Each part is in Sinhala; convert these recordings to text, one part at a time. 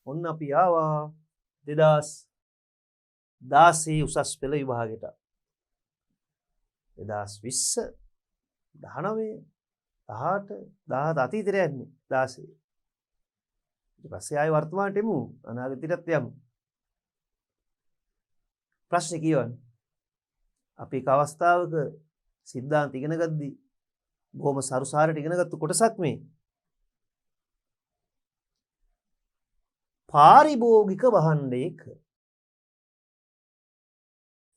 ඔන්න අපි ආවා 2016 උසස් පෙළ විභාගෙට. 2020 19 18 17 අතීතයට යන්නේ 16. ඊට පස්සේ ආයෙ වර්තමානට එමු අනාගතයටත් යමු. ප්‍රශ්නේ කියවන්න. අපි එක අවස්ථාවක සිද්ධාන්ත ඉගෙන ගද්දී බොහොම සරුසාරට ඉගෙනගත්තු කොටසක් මේ. පාරිභෝගික භාණ්ඩයක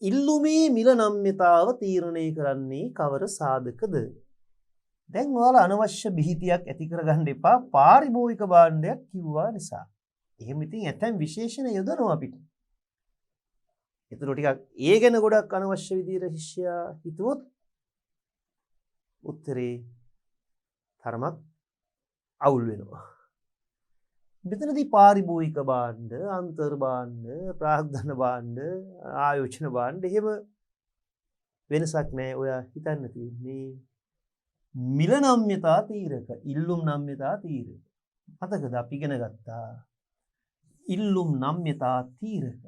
ඉල්ලුමේ මිල නම්‍යතාව තීරණය කරන්නේ කවර සාධකද? දැන් ඔයාලා අනවශ්‍ය බිහිතියක් ඇති කරගන්න එපා පාරිභෝගික භාණ්ඩයක් කිව්වා නිසා. එහෙම ඉතින් ඇතැම් විශේෂණ යොදනවා අපිට. ඒතර ටිකක් ඒ ගැන ගොඩක් අනවශ්‍ය විදියට ශිෂ්‍යයා හිතුවොත් උත්තරේ තරමක් අවුල් වෙනවා. මෙතනදී පාරිභෝගික භාණ්ඩ, අන්තර් භාණ්ඩ, ප්‍රාග්ධන භාණ්ඩ, ආයෝජන භාණ්ඩ එහෙම වෙනසක් නැහැ. ඔයා හිතන්න තියෙන්නේ මිල නම්‍යතා තීරක, ඉල්ලුම් නම්‍යතා තීරක. මතකද අපි ඉගෙන ගත්තා ඉල්ලුම් නම්‍යතා තීරක.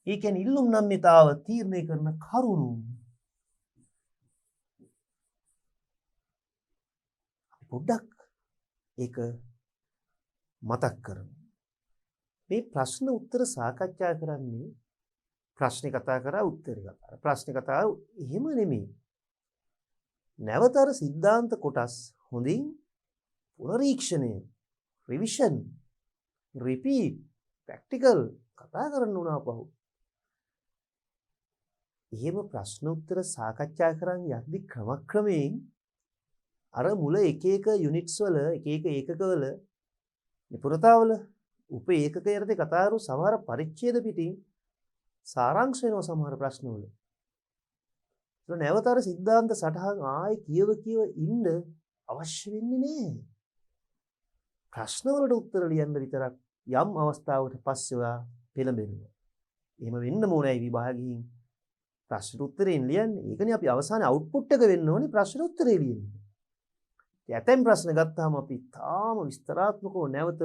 ඒ කියන්නේ ඉල්ලුම් නම්‍යතාව තීරණය කරන කරුණු පොඩ්ඩක් ඒක මතක් කරමු. මේ ප්‍රශ්න උත්තර සාකච්ඡා කරන්නේ ප්‍රශ්නේ කතා කරා උත්තරේ කතා කරා. ප්‍රශ්නේ කතාව එහෙම නෙමෙයි. නැවතර සිද්ධාන්ත කොටස් හොඳින් පුනරීක්ෂණය, රිවිෂන්, රිපීට්, ප්‍රැක්ටිකල් කතා කරන්න උනා පහු. එහෙම ප්‍රශ්න උත්තර සාකච්ඡා කරන් යද්දි ක්‍රමක්‍රමයෙන් අර මුල එක එක යුනිට්ස් වල එක එක ඒකකවල නිපුණතාවල උප ඒකක යටතේ කතා කරු සමහර පරිච්ඡේද පිටින් සාරාංශ වෙනවා සමහර ප්‍රශ්න වල. ඒක නැවත අර සිද්ධාන්ත සටහන් ආයේ කියව ඉන්න අවශ්‍ය වෙන්නේ නැහැ. ප්‍රශ්න වලට උත්තර ලියන්න විතරක් යම් අවස්ථාවකට පස්සේ ඔයා පෙළඹෙනවා. එහෙම වෙන්න ඕනයි විභාගයෙන් ප්‍රශ්න උත්තරෙන් ලියන්නේ. ඒකනේ අපි අවසානයේ අවුට්පුට් එක වෙන්න ඕනේ ප්‍රශ්න උත්තරේ ලියන්නේ. ඇතැම් ප්‍රශ්න ගත්තාම අපි තාම විස්තරාත්මකව නැවත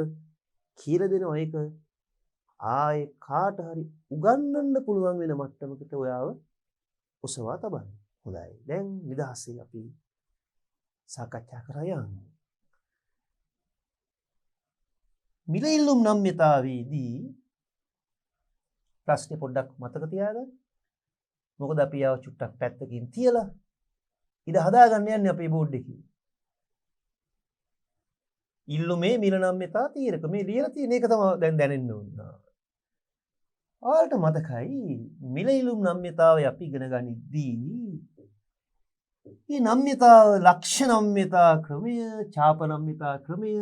කියලා දෙනවා. ඒක ආයේ කාට හරි උගන්වන්න පුළුවන් වෙන මට්ටමකට ඔයාව ඔසවා තබන්න. හොඳයි. දැන් නිදහසේ අපි සාකච්ඡා කරා යමු. මිල ඉල්ලුම් නම්‍යතාවේදී ප්‍රශ්නේ පොඩ්ඩක් මතක තියාගන්න. මොකද අපි ආව චුට්ටක් පැත්තකින් තියලා ඉත හදාගන්න යන්නේ අපේ බෝඩ් එකේ. ඉල්ලුමේ මිල නම්‍යතා තීරක මේ ලියලා තියෙන එක තමයි දැන් දැනෙන්න ඕන. ඔයාලට මතකයි මිල ඉල්ලුම් නම්‍යතාවය අපි ඉගෙන ගනිද්දී මේ නම්‍යතාව ලක්ෂ්‍ය නම්‍යතා ක්‍රමය, ඡාප නම්‍යතා ක්‍රමය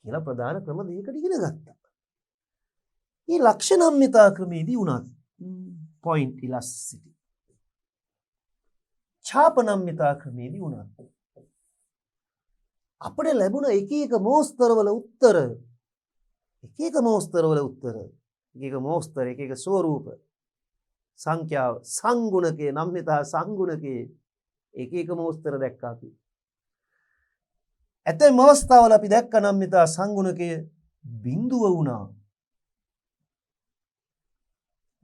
කියලා ප්‍රධාන ක්‍රම දෙකකට ඉගෙන ගත්තා. මේ ලක්ෂ්‍ය නම්‍යතා ක්‍රමේදී උනත් point elasticity, ඡාප නම්‍යතා ක්‍රමේදී උනත් අපිට ලැබුණ එක එක මෝස්තරවල උත්තර එක එක මෝස්තර එක එක ස්වරූප සංඛ්‍යාව සංගුණකේ නම්‍යතා සංගුණකේ එක එක මෝස්තර දැක්කා අපි. ඇතැම් අවස්ථාවල අපි දැක්ක නම්‍යතා සංගුණකයේ බිඳුව වුණා.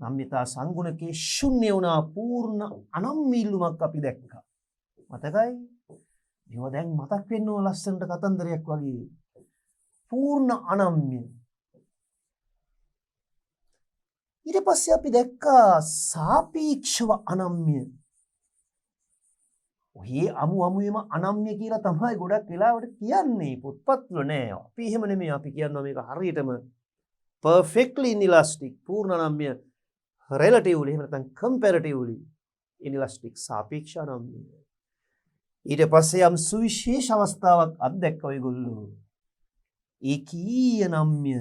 නම්‍යතා සංගුණකයේ ශුන්‍ය වුණා. පූර්ණ අනම්‍ය ඉල්ලුමක් අපි දැක්කා. මතකයි? ඒවා දැන් මතක් වෙන්න ඕන ලස්සනට කතන්දරයක් වගේ. පූර්ණ අනම්‍ය. ඊට පස්සේ අපි දැක්කා සාපේක්ෂව අනම්‍ය. ඔහේ අමුවෙම අනම්‍ය කියලා තමයි ගොඩක් වෙලාවට කියන්නේ. පොත්පත්වල නෑ. අපි එහෙම නෙමෙයි. අපි කියනවා මේක හරියටම perfectly inelastic පූර්ණ අනම්‍ය, relatively එහෙම නැත්නම් comparatively inelastic සාපේක්ෂ අනම්‍ය. ඊට පස්සේ යම් සුවිශේෂ අවස්ථාවක් අත්දැක්ක ඔයගොල්ලෝ. ඒකීය නම්‍ය.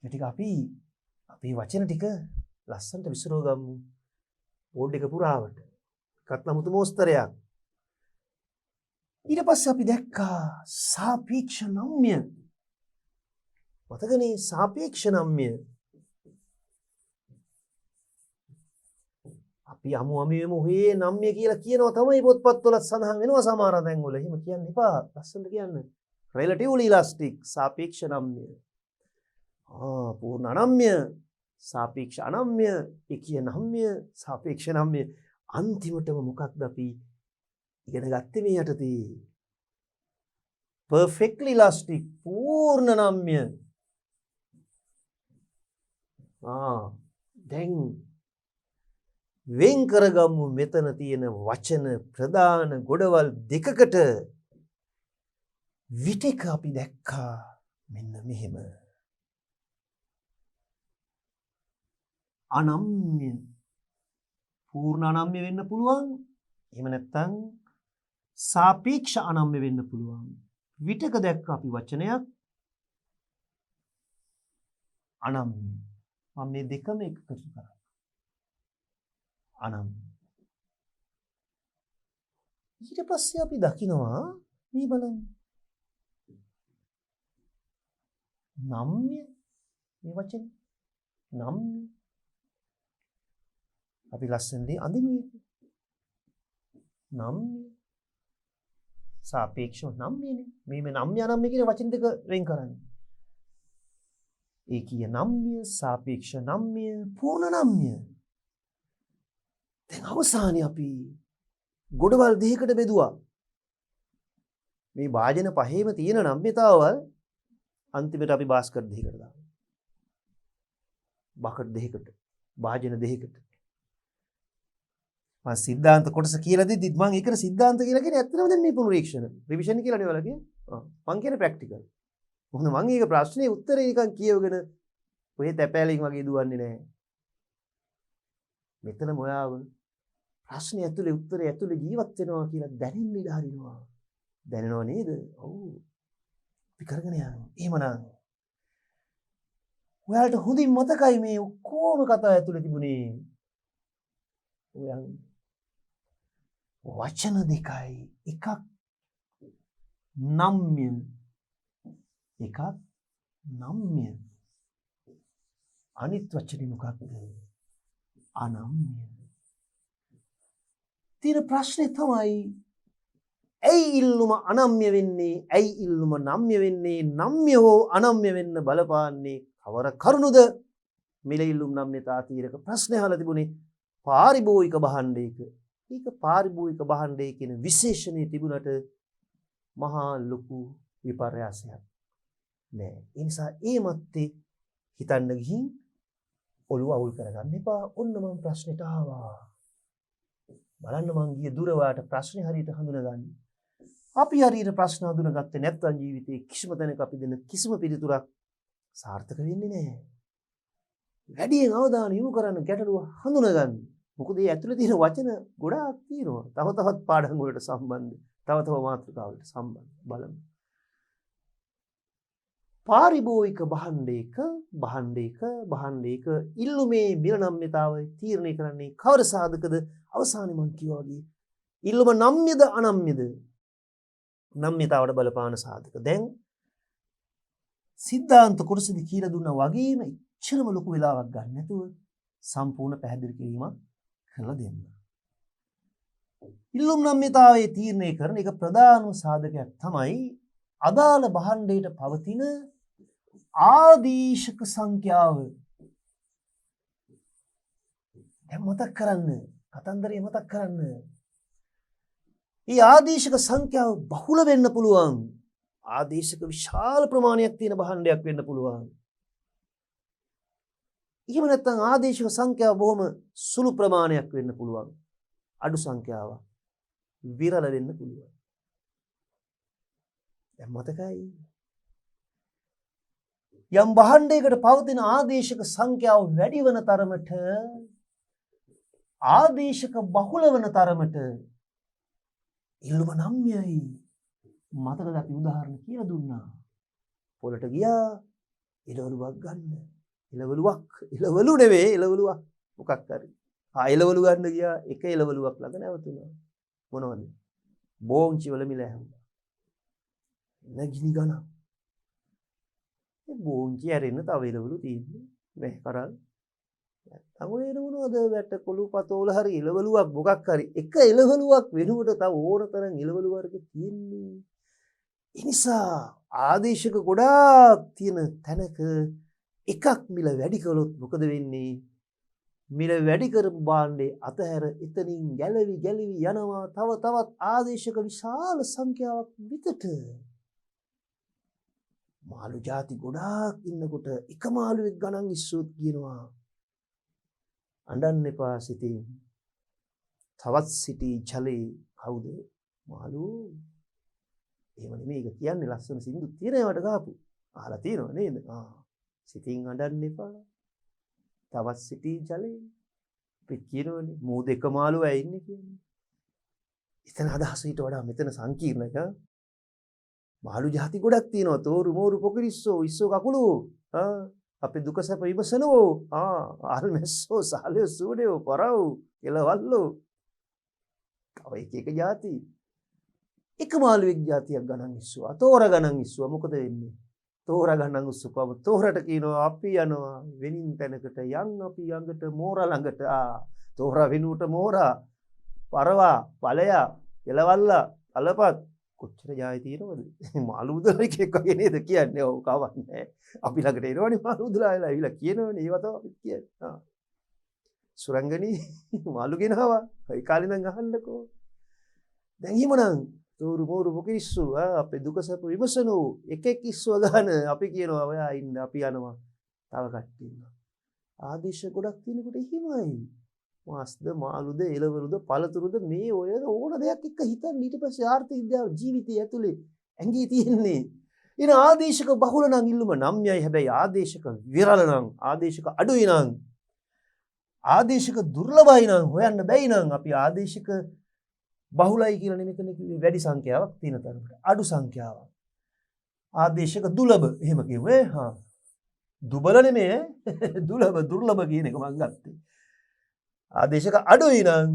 ටික අපි අපේ වචන ටික ලස්සනට විසරව ගමු. බෝඩ් එක පුරාවට. එකත් නමුතු මෝස්තරයක්. ඊට පස්සේ අපි දැක්කා සාපේක්ෂ නම්‍ය. මතකනේ සාපේක්ෂ නම්‍ය. අපි අපි යමුම ඔහේ නම්ය කියලා කියනවා තමයි පොත්පත්වල සඳහන් වෙනවා සමහර තැන්වල. එහෙම කියන්න එපා. ලස්සනට කියන්න. relatively elastic සාපේක්ෂ නම්ය. පූර්ණ අනම්ය සාපේක්ෂ අනම්ය, ඒකීය නම්ය සාපේක්ෂ නම්ය. අන්තිමටම මොකක්ද අපි ඉගෙන ගත්තේ මේ යටතේ? perfectly elastic පූර්ණ නම්ය. දැන් වෙන් කරගමු මෙතන තියෙන වචන ප්‍රධාන ගොඩවල් දෙකකට. විටක අපි දැක්කා මෙන්න මෙහෙම. අනම්ය පූර්ණ අනම්ය වෙන්න පුළුවන්. එහෙම නැත්නම් සාපේක්ෂ අනම්ය වෙන්න පුළුවන්. විටක දැක්ක අපි වචනයක් අනම්ය. මම මේ දෙකම එකතු කරා. අනම්ය. ඊට පස්සේ අපි දකිනවා මේ බලන්න. නම්ය මේ වචනේ නම්ය අපි ලස්සනදී අඳිමු ඒක. නම්ය සාපේක්ෂව නම්යනේ. මේ නම්ය අනම්ය කියන වචන දෙක වෙන් කරන්නේ. ඒකීය නම්ය සාපේක්ෂ නම්ය පූර්ණ නම්ය. දැන් අවසානයේ අපි ගොඩවල් දෙකකට බෙදුවා. මේ වාජන පහේම තියෙන නම්‍යතාවල් අන්තිමට අපි බාස්කට් දෙකකට දානවා. බකට් දෙකකට, වාජන දෙකකට. මම සිද්ධාන්ත කොටස කියලා දෙද්දිත් මම ඒකට සිද්ධාන්ත කියලා කියන්නේ ඇත්තටම දැන් මේ පුනරීක්ෂණ රිවිෂන් කියලා නේ ඔයාලා කියන්නේ. මම කියන්නේ ප්‍රැක්ටිකල්. මොකද මම ඒක ප්‍රශ්නේ උත්තරේ නිකන් කියවගෙන ඔය තැපෑලින් වගේ දුවන්නේ නැහැ. මෙතනම ඔයාව ප්‍රශ්නේ ඇතුලේ උත්තරේ ඇතුලේ ජීවත් වෙනවා කියලා දැනෙන්න ඉඩ හරිනවා. දැනෙනව නේද? ඔව්. අපි කරගෙන යනවා. එහෙමනම් ඔයාලට හොඳින් මතකයි මේ ඔක්කොම කතා ඇතුලේ තිබුණේ. ඔයන් වචන දෙකයි. එකක් නම්ය, එකක් නම්ය. අනිත් වචනේ මොකක්ද? අනම්ය. තියෙන ප්‍රශ්නේ තමයි ඇයි ඉල්ලුම අනම්ය වෙන්නේ? ඇයි ඉල්ලුම නම්ය වෙන්නේ? නම්ය හෝ අනම්ය වෙන්න බලපාන්නේ කවර කරුණුද? මිල ඉල්ලුම් නම්‍යතා තීරක ප්‍රශ්නේ අහලා තිබුණේ පාරිභෝගික භාණ්ඩයක. ඒක පාරිභෝගික භාණ්ඩය කියන විශේෂණය තිබුණට මහා ලොකු විපර්යාසයක් නෑ. ඒ නිසා ඒ මැත්තේ හිතන්න ගිහින් ඔළුව අවුල් කරගන්න එපා. ඔන්න මම ප්‍රශ්නෙට ආවා. බලන්න මං ගිය දුර වාට ප්‍රශ්නේ හරියට හඳුනගන්න. අපි හරියට ප්‍රශ්න හඳුනගත්තේ නැත්නම් ජීවිතේ කිසිම තැනක අපි දෙන කිසිම පිළිතුරක් සාර්ථක වෙන්නේ නැහැ. වැඩියෙන් අවධානය යොමු කරන්න ගැටලුව හඳුනගන්න. මොකද මේ ඇතුලේ තියෙන වචන ගොඩාක් තියෙනවා. තව තවත් පාඩම් වලට සම්බන්ධ, තව තව මාතෘකා වලට සම්බන්ධ බලමු. පාරිභෝගික භාණ්ඩයක ඉල්ලුමේ මිල නම්‍යතාවය තීරණය කරන්නේ කවර සාධකද? අවසානයේ මම කිව්වා වගේ ඉල්ලුම නම්‍යද අනම්‍යද? නම්‍යතාවට බලපාන සාධක. දැන් සිද්ධාන්ත කොටසදී කියලා දුන්නා වගේම ඉච්චරම ලොකු වෙලාවක් ගන්න නැතුව සම්පූර්ණ පැහැදිලි කිරීමක් කරලා දෙන්න. ඉල්ලුම් නම්‍යතාවයේ තීරණය කරන එක ප්‍රධානම සාධකයක් තමයි අදාළ භාණ්ඩයට පවතින ආදේශක සංඛ්‍යාව. දැන් මතක් කරන්න, කතන්දරේ මතක් කරන්න. මේ ආදේශක සංඛ්‍යාව බහුල වෙන්න පුළුවන්. ආදේශක විශාල ප්‍රමාණයක් තියෙන භාණ්ඩයක් වෙන්න පුළුවන්. එහෙම නැත්නම් ආදේශක සංඛ්‍යාව බොහොම සුළු ප්‍රමාණයක් වෙන්න පුළුවන්. අඩු සංඛ්‍යාවක්. විරල වෙන්න පුළුවන්. දැන් මතකයි. යම් භාණ්ඩයකට පවතින ආදේශක සංඛ්‍යාව වැඩි වන තරමට ආදේශක බහුල වන තරමට ඉල්ලුම නම්යයි. මතකද අපි උදාහරණ කියලා දුන්නා. පොළට ගියා එළවලුවක් ගන්න. එළවලු නෙවෙයි එළවලුවක් මොකක් හරි. එළවලු ගන්න ගියා එක එළවලුවක් ළඟ නැවතුණා. මොනවද? බෝංචි වල මිල ඇහුවා. නැගිනි ගණන්. ඒ බෝංචි ඇරෙන්න තව එළවලු තියෙන්නේ. මේ කරල් තව වෙන මොනවද වැට කොළු පතෝල හරි එළවලුවක් මොකක් හරි එක එළවලුවක් වෙනුවට තව ඕන තරම් එළවලු වර්ග තියෙන්නේ. ඒ නිසා ආදේශක ගොඩාක් තියෙන තැනක එකක් මිල වැඩි කළොත් මොකද වෙන්නේ? මිල වැඩි කරපු භාණ්ඩේ අතහැර එතනින් ගැලවි යනවා තව තවත් ආදේශක විශාල සංඛ්‍යාවක් විතට. මාළු ಜಾති ගොඩාක් ඉන්නකොට එක මාළුවෙක් ගණන් ඉස්සුවොත් කියනවා අඬන්න එපා සිතින්. තවත් සිටි ජලේ කවුද? මාළු. එහෙම නෙමෙයි ඒක කියන්නේ ලස්සන සින්දු තියෙනවට ගාපු. අහලා තියෙනව නේද? සිතින් අඬන්න එපා. තවත් සිටි ජලේ. අපි කියනවනේ මූ දෙක මාළුවයි ඉන්නේ කියන්නේ. එතන අදහස ඊට වඩා මෙතන සංකීර්ණක. මාළු ಜಾති ගොඩක් තියෙනවා. තෝරු මෝරු පොකිරිස්සෝ ඉස්සෝ කකුලෝ. අපේ දුක සැප විමසනෝ. ආල්මැස්සෝ සාලයෝ සූඩයෝ පරව් එළවල්ලෝ. තව එක ಜಾති. එක මාළුවෙක් ಜಾතියක් ගණන් ඉස්සුවා. තෝර ගණන් ඉස්සුවා. මොකද වෙන්නේ? තෝර ගණන් ඉස්සුවම තෝරට කියනවා අපි යනවා වෙනින් තැනකට යන් අපි ළඟට මෝරා ළඟට. තෝරා වෙනුවට මෝරා පරවා ඵලයා එළවල්ලා අලපත් කොච්චර ජාති තියෙනවද? මාළු උදලා එකක් වගේ නේද කියන්නේ. ඔව් කවන්නේ. අපි ළඟට එනවනේ මාළු උදලා ඇවිල්ලා කියනවනේ ඒව තමයි අපි කියන්නේ. සුරංගනි මාළු ගෙනාවා. ඒ කාලේ ඉඳන් අහන්නකෝ. දැන් එහෙමනම් තෝරු මෝරු පොකිරිස්සු අපේ දුක සැප විමසනෝ එකෙක් ඉස්සුව ගන්න අපි කියනවා ඔයා ඉන්න අපි යනවා. තව කට්ටිය ඉන්නවා. ආදේශ ගොඩක් තියෙනකොට එහෙමයි. මාස්ද මාළුද එළවලුද පළතුරුද මේ ඔය ඕන දෙයක් එක්ක හිතන්න ඊට පස්සේ ආර්ථික විද්‍යාව ජීවිතය ඇතුලේ ඇඟේ තියෙන්නේ. ඉතින් ආදේශක බහුල නම් ඉල්ලුම නම්යයි. හැබැයි ආදේශක විරල නම් ආදේශක අඩුයි නම් ආදේශක දුර්ලභයි නම් හොයන්න බැයි නම් අපි ආදේශක බහුලයි කියලා නෙමෙතන කිව්වේ වැඩි සංඛ්‍යාවක් තියෙන තරමට අඩු සංඛ්‍යාවක්. ආදේශක දුර්ලභ එහෙම කිව්වේ. දුබල නෙමෙයි දුර්ලභ කියන එක මම ගත්තේ. ආදේශක අඩුයි නම්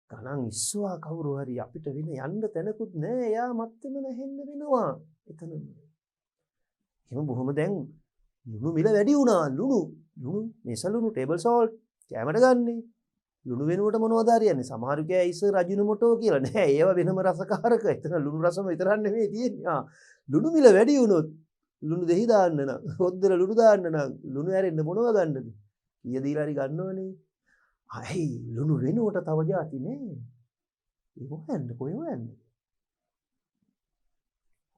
ගණන් ඉස්සුවා කවුරු හරි අපිට වෙන යන්න තැනකුත් නෑ. යා මත්තෙම නැහෙන්න වෙනවා එතන. එහෙම බොහොම දැන් ලුණු මිල වැඩි වුණා. ලුණු මේසලුණු ටේබල් සෝල්ට් කැමරට ගන්නේ. ලුණු වෙනුවට මොනවද හරියන්නේ? සමහරු කියයි ඉස්සර රජිනමොටෝ කියලා. නෑ ඒව වෙනම රසකාරක. එතන ලුණු රසම විතරක් නෙමෙයි තියෙන්නේ. ලුණු මිල වැඩි වුණොත් ලුණු දෙහි දාන්න නම් හොද්දල ලුණු දාන්න නම් ලුණු ඇරෙන්න මොනවද ගන්නද? ඊය දීලා හරි ගන්නවනේ. අයි ලුණු වෙනුවට තව જાති නේ. ඒක හොයන්න කොහෙ හොයන්නේ?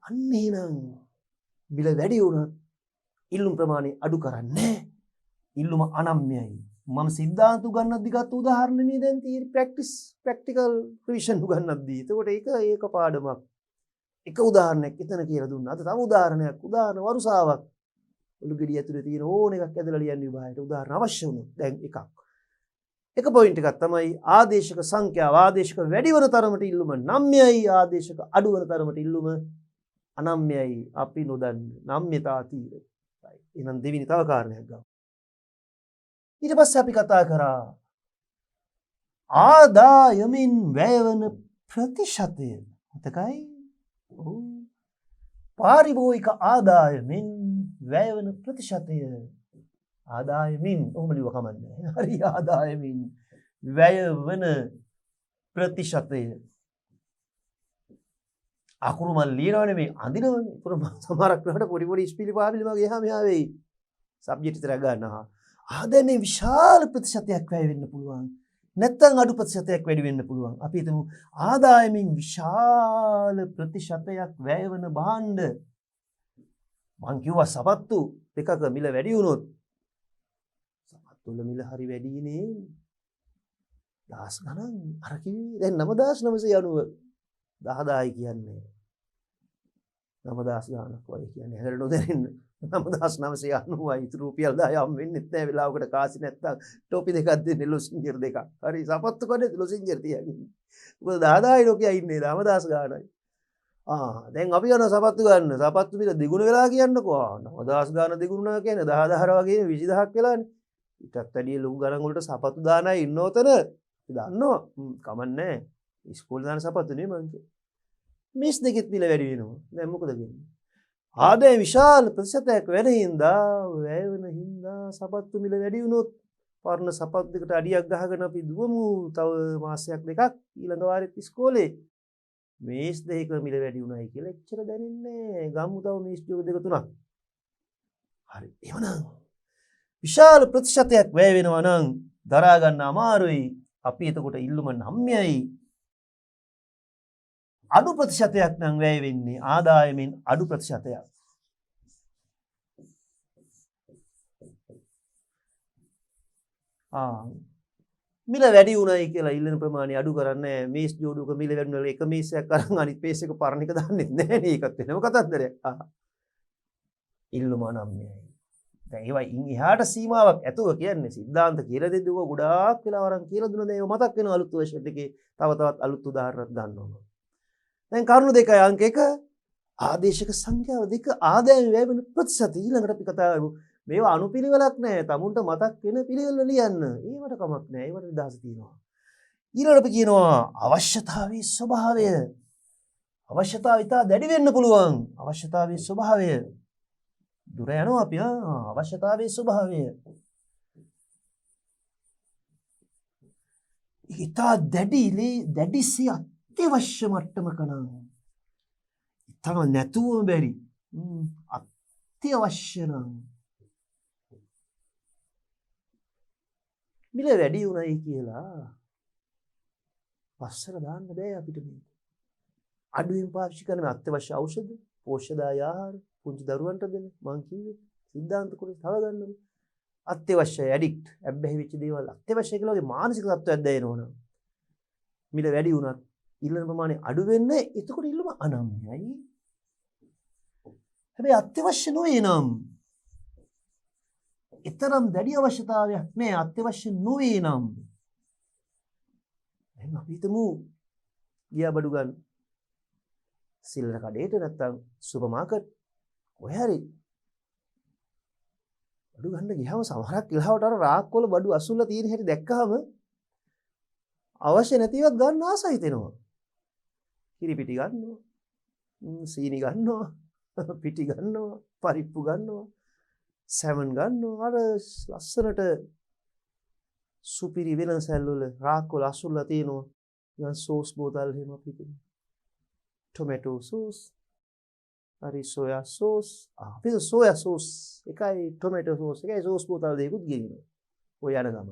අන්න එහෙනම් මිල වැඩි වුණත් ඉල්ලුම් ප්‍රමාණය අඩු කරන්නේ. ඉල්ලුම අනම්‍යයි. මම සිද්ධාන්ත උගන්නද්දි ගත්ත උදාහරණ මේ දැන් තියෙන්නේ ප්‍රැක්ටිකල් රිවිෂන් උගන්නද්දි. එතකොට ඒක පාඩමක්. එක උදාහරණයක් එතන කියලා දුන්නා. අද තව උදාහරණ වරුසාවක්. ඔලු ගෙඩිය ඇතුලේ තියෙන ඕන එකක් ඇදලා ලියන්න විභාගයට උදාහරණ අවශ්‍ය වුණොත් දැන් එකක්. එක පොයින්ට් එකක් තමයි ආදේශක සංඛ්‍යාව ආදේශක වැඩි වන තරමට ඉල්ලුම නම්‍යයි ආදේශක අඩු වන තරමට ඉල්ලුම අනම්‍යයි. අපි නොදන්නේ නම්‍යතා තීරයි. එහෙනම් දෙවෙනි තව කාරණයක් ගමු. ඊට පස්සේ අපි කතා කරා ආදායමින් වැයවන ප්‍රතිශතය. මතකයි? ඔව්. පාරිභෝගික ආදායමින් වැයවන ප්‍රතිශතය. ආදායමින් ඔහොම ලියව කමන්නේ. හරි ආදායමින් වැයවන ප්‍රතිශතය. අකුරු මන් ලියනවනේ මේ අඳිනවනේ. ඒක සමහරක් වෙලාවට පොඩි ඉස්පිලි පාවිලි වගේ එහා මෙහා වෙයි. සබ්ජෙක්ට් විතරක් ගන්නවා. ආදායමේ විශාල ප්‍රතිශතයක් වැය වෙන්න පුළුවන්. නැත්නම් අඩු ප්‍රතිශතයක් වැඩි වෙන්න පුළුවන්. අපි හිතමු ආදායමින් විශාල ප්‍රතිශතයක් වැය වෙන භාණ්ඩ. මං කිව්වා සපත්තු එකක මිල වැඩි වුණොත් සපත්තු වල මිල හරි වැඩි නේ. දහස් ගණන් අර කිව්වේ දැන් 9990 10000යි කියන්නේ 9000 ගණනක් වගේ කියන්නේ හැකට නොදැනෙන්න 9990යි ඉතුරු රුපියල් 10 හම් වෙන්නේ නැහැ වෙලාවකට කාසි නැත්තම් ටෝපි දෙකක් දෙන්නේ ලොසින්ජර් දෙකක් හරි සපත්තු කඩේ ලොසින්ජර් තියන්නේ මොකද 10000යි ලෝකයේ ඉන්නේ 9000 ගණනයි දැන් අපි යන සපත්තු ගන්න සපත්තු මිල දෙගුණ වෙලා කියන්නකෝ 9000 ගණන දෙගුණා කියන්නේ 10000 වගේ 20000ක් වෙලානේ ඊටත් වැඩිය ලොකු ගණන් වලට සපත්තු දාන අය ඉන්නවතන අපි දන්නවා කමන්නේ ඉස්කෝලේ දාන සපත්තු නේ මං කිය මිස් දෙකෙත් මිල වැඩි වෙනවා දැන් මොකද වෙන්නේ ආදාය විශාල ප්‍රතිශතයක් වැඩි හින්දා වැය වෙන හින්දා සපත්තු මිල වැඩි වුණොත් පරණ සපත්තු දෙකට අඩියක් ගහගෙන අපි දුවමු තව මාසයක් දෙකක් ඊළඟ වාරෙත් ඉස්කෝලේ. මේස් දෙක මිල වැඩි වුණායි කියලා එච්චර දැනෙන්නේ නැහැ. ගම්මු තව මේස් ජෝඩු දෙක තුනක්. හරි. එහෙමනම් විශාල ප්‍රතිශතයක් වැය වෙනවා නම් දරා ගන්න අමාරුයි. අපි එතකොට ඉල්ලුම 9යි. අඩු ප්‍රතිශතයක් නම් වැය වෙන්නේ ආදායමෙන් අඩු ප්‍රතිශතයක්. මිල වැඩි වුණයි කියලා ඉල්ලන ප්‍රමාණය අඩු කරන්නේ මේස් ජෝඩුවක මිල වැඩි වුණා එක මේසයක් අරන් අනිත් මේස් එක පරණ එක දාන්නෙත් නැහැ නේ. ඒකත් වෙනම කතන්දරයක්. ඉල්ලුම 9යි. දැන් ඒවා ඉන් එහාට සීමාවක් ඇතුව කියන්නේ සිද්ධාන්ත කියලා දෙද්දී ඔය ගොඩාක් වෙලා වරන් කියලා දුන දේ මතක් වෙනවා අලුත් වර්ෂන් එකේ තව තවත් අලුත් උදාහරණයක් ගන්නවා. දැන් කරුණු දෙකයි අංක 1 ආදේශක සංඛ්‍යාව 2 ආදායම වැය වෙන ප්‍රතිශත. ඊළඟට අපි කතා කරමු මේවා අනුපිළිවෙලක් නැහැ. තමුන්ට මතක් වෙන පිළිවෙල ලියන්න. ඒවට කමක් නැහැ. ඒවට නිදහස තියෙනවා. ඊළඟට අපි කියනවා අවශ්‍යතාවයේ ස්වභාවය. අවශ්‍යතාවය ඉතා දැඩි වෙන්න පුළුවන්. අවශ්‍යතාවයේ ස්වභාවය. දුර යනවා අපි අවශ්‍යතාවයේ ස්වභාවය. ඉතා දැඩිසි අත්‍යවශ්‍ය මට්ටමක නම් ඉතම නැතුවම බැරි. අත්‍යවශ්‍ය නම් මිල වැඩි වුණයි කියලා පස්සට දාන්න බෑ අපිට මේ. අඩුවෙන් පාවිච්චි කරන අත්‍යවශ්‍ය ඖෂධ, පෝෂ්‍යදාය ආහාර, පුංචි දරුවන්ට දෙන්න මං කිව්වේ සිද්ධාන්ත කොටස තව ගන්නම. අත්‍යවශ්‍ය ඇඩික්ට්, ඇබ්බැහි වෙච්ච දේවල් අත්‍යවශ්‍ය කියලා වගේ මානසික තත්ත්වයක් දැනෙනවා නම් මිල වැඩි වුණත් ඉල්ලන ප්‍රමාණය අඩු වෙන්නේ. එතකොට ඉල්ලුම අනම්‍යයි. හැබැයි අත්‍යවශ්‍ය නොවේ නම් එතරම් දැඩි අවශ්‍යතාවයක් නෑ. අත්‍යවශ්‍ය නොවේ නම් එහෙනම් අපි හිතමු ගියා බඩු ගන්න සිල්ලර කඩේට නැත්තම් සුපර් මාකට් කොහේ හරි බඩු ගන්න ගියාම සමහරක් වෙලාවට අර රාක්වල බඩු අසුල්ලා තියෙන හැටි දැක්කහම අවශ්‍ය නැතිවත් ගන්න ආස හිතෙනවා. කිරි පිටි ගන්නවා, සීනි ගන්නවා, පිටි ගන්නවා, පරිප්පු ගන්නවා, සැමන් ගන්නවා. අර ලස්සනට සුපිරි වෙනසැල් වල රාක්වල අසුල්ලා තියෙනවා. නිකන් සෝස් බෝතල් එහෙම අපිට ටොමැටෝ සෝස්, හරි සෝයා සෝස්. අපි සෝයා සෝස් එකයි ටොමැටෝ සෝස් එකයි සෝස් බෝතල් දෙකකුත් ගෙනියනවා. ඔය යන ගම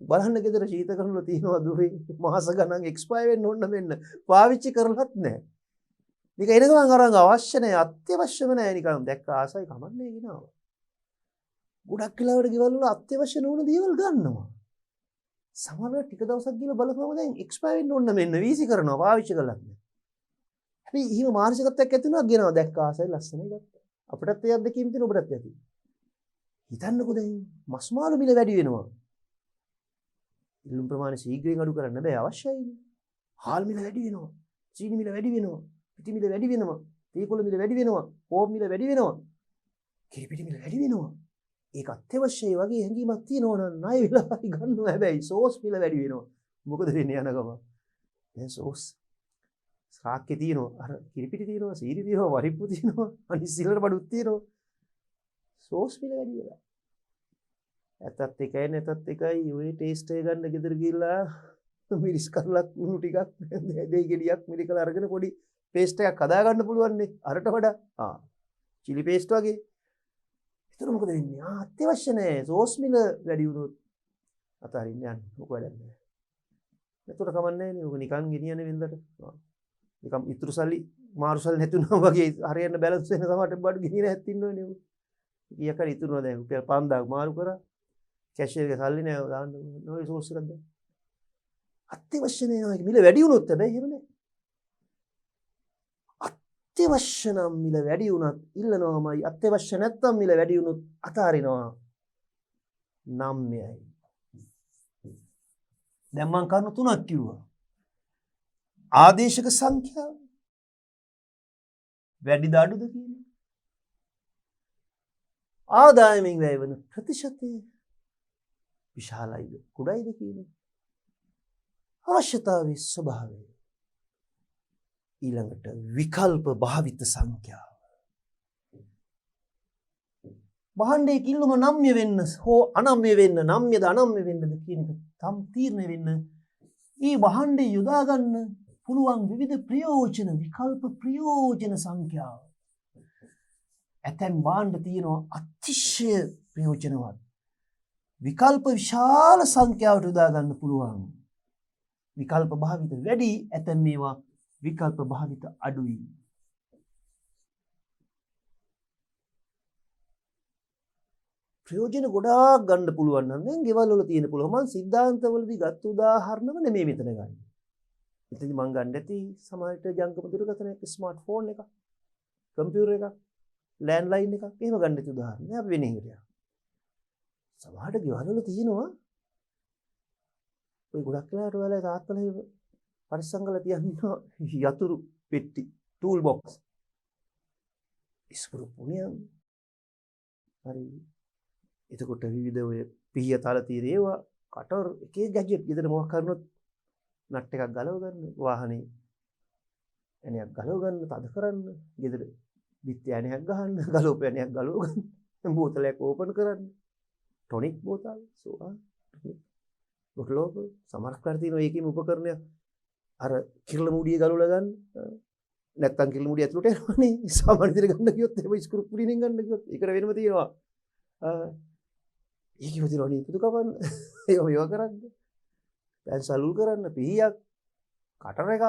බලන්න ගෙදර ශීතකරණවල තියෙනවා දුරේ මාස ගණන් එක්ස්පයර් වෙන්න ඕන වෙන්න පාවිච්චි කරලත් නැහැ. නික එන ගමන් අරන් අවශ්‍ය නැහැ, අත්‍යවශ්‍යම නැහැ. නිකන් දැක්ක ආසයි කමන්නේ කියනවා. ගොඩක් වෙලාවට ගෙවල් වල අත්‍යවශ්‍ය නොවන දේවල් ගන්නවා. සමහරව ටික දවසක් ගිහලා බලපුවම දැන් එක්ස්පයර් වෙන්න ඕන මෙන්න වීසි කරනවා පාවිච්චි කරලත් නැහැ. හැබැයි එහෙම මානසිකත්වයක් ඇති වෙනවා ගෙනවා දැක්ක ආසයි ලස්සනයි ගත්තා. අපිටත් ඒ අත්දැකීම් තියෙන ඔබටත් ඇති. හිතන්නකෝ දැන් මස් මාළු මිල වැඩි වෙනවා. ඉල්ලුම් ප්‍රමාණය ශීඝ්‍රයෙන් අඩු කරන්න බෑ අවශ්‍යයි. හාල් මිල වැඩි වෙනවා. චීනි මිල වැඩි වෙනවා. පිටි මිල වැඩි වෙනවා. තේකොළ මිල වැඩි වෙනවා. කෝප් මිල වැඩි වෙනවා. කිරි පිටි මිල වැඩි වෙනවා. ඒක අත්‍යවශ්‍යයි වගේ හැඟීමක් තියෙනවා නම් ණය වෙලා ගන්නවා. හැබැයි සෝස් මිල වැඩි වෙනවා. මොකද වෙන්නේ යන ගම? දැන් සෝස් සාක්කේ තියෙනවා. අර කිරි පිටි තියෙනවා, සීනි තියෙනවා, වරිප්පු තියෙනවා, අනිත් සිල්ලර බඩුත් තියෙනවා. සෝස් මිල වැඩි වෙලා. ඇතත් එකයි නැතත් එකයි ඔය ටේස්ට් එක ගන්න ගෙදර ගිහලා මිරිස් කරලක් උණු ටිකක් දෙයි ගෙඩියක් මිරිකලා අරගෙන පොඩි පේස්ට් එකක් හදා ගන්න පුළුවන් නේ අරට වඩා. චිලි පේස්ට් වගේ. ඒතර මොකද වෙන්නේ? අත්‍යවශ්‍ය නැහැ. සෝස් මිල වැඩි වුණොත් අතහරින්න යන්න මොක වැඩක් නැහැ. ඒතර කමන්නේ නේ. ඔක නිකන් ගෙනියන්නේ වෙන්දට. නිකන් ඉතුරු සල්ලි මාරු සල්ලි නැතුණා වගේ හරියන්න බැලන්ස් වෙන සමහරට බඩු ගෙනියන හැත් ඉන්නවනේ. කීයක් හරි ඉතුරුනවා දැන් රුපියල් 5000ක් මාරු කරා. කැෂියර් එක සල්ලි නෑ දාන්න නෝ සෝස් එකක් දැන්. අත්‍යවශ්‍ය නෑ මිල වැඩි වුණොත් හැබැයි එහෙම නෑ. අත්‍යවශ්‍ය නම් මිල වැඩි වුණත් ඉල්ලනවාමයි. අත්‍යවශ්‍ය නැත්නම් මිල වැඩි වුණොත් අතාරිනවා. 9යි. දැන් මම කරුණු තුනක් කිව්වා. ආදේශක සංඛ්‍යාව වැඩිද අඩුද කියන්නේ. ආදායමෙන් වැය වෙන ප්‍රතිශතය විශාලයිද කුඩයිද කියන්නේ. අවශ්‍යතාවයේ ස්වභාවය. ඊළඟට විකල්ප භාවිත සංඛ්‍යාව. භාණ්ඩයේ කිල්ලුම නම්‍ය වෙන්න හෝ අනම්‍ය වෙන්න නම්‍යද අනම්‍ය වෙන්නද කියන එක තම් තීරණය වෙන්න මේ භාණ්ඩේ යොදා ගන්න පුළුවන් විවිධ ප්‍රයෝජන විකල්ප ප්‍රයෝජන සංඛ්‍යාව. ඇතැම් භාණ්ඩ තියෙනවා අතිශය ප්‍රයෝජනවත්. විකල්ප විශාල සංඛ්‍යාවට යොදා ගන්න පුළුවන්. විකල්ප භාවිත වැඩි ඇතැම් මේවා විකල්ප භාවිත අඩුයි. ප්‍රයෝජන ගොඩාක් ගන්න පුළුවන් නම් දැන් ගෙවල් වල තියෙන පුළුවන්. මම සිද්ධාන්තවලදී ගත්ත උදාහරණම නෙමෙයි මෙතන ගන්නේ. ඉතින් මම ගන්න ඇති සමහරට ජංගම දුරකථනයක ස්මාර්ට්ෆෝන් එකක්, කම්පියුටර් එකක්, ලෑන්ඩ්ලයින් එකක් එහෙම ගන්න ඇති උදාහරණ. අපි වෙන එකට යනවා. සමහරට ගෙවල් වල තියෙනවා ඔය ගොඩක් වෙලාවට ඔයාලා තාත්තලා පරිස්සම් කරලා තියන්න යතුරු පෙට්ටි, ටූල් බොක්ස්. ඉස්කරු පුණියම්. හරි. එතකොට විවිධ ඔය පිහිය තල తీර ඒවා කටර් එකේ ගැජට් ගෙදර මොකක් කරනොත් නට් එකක් ගලව ගන්න, වාහනේ ඇණයක් ගලව ගන්න, තද කරන්න, ගෙදර බිත්ති ඇණයක් ගහන්න, ගලෝප ඇණයක් ගලව ගන්න, බෝතලයක් ඕපන් කරන්න, ටොනික් බෝතල්, සෝඩා, බොටලෝක සමහරක් කර තියෙනවා ඒකේම උපකරණයක් අර කිරල මුඩිය ගලවලා ගන්න. නැත්තම් කිරල මුඩිය ඇතුළට යනවනේ. සාමාන්‍ය විදිහට ගන්න ගියොත් එහෙම ස්ක්‍රූ පුඩියෙන් ගන්න ගියොත් ඒකට වෙනම තියෙනවා. ඒකෙම තියෙනවා නේ පුදු කපන්න. ඒවා කරන්න. පැන්සල් කරන්න පිහියක් කටර එකක්.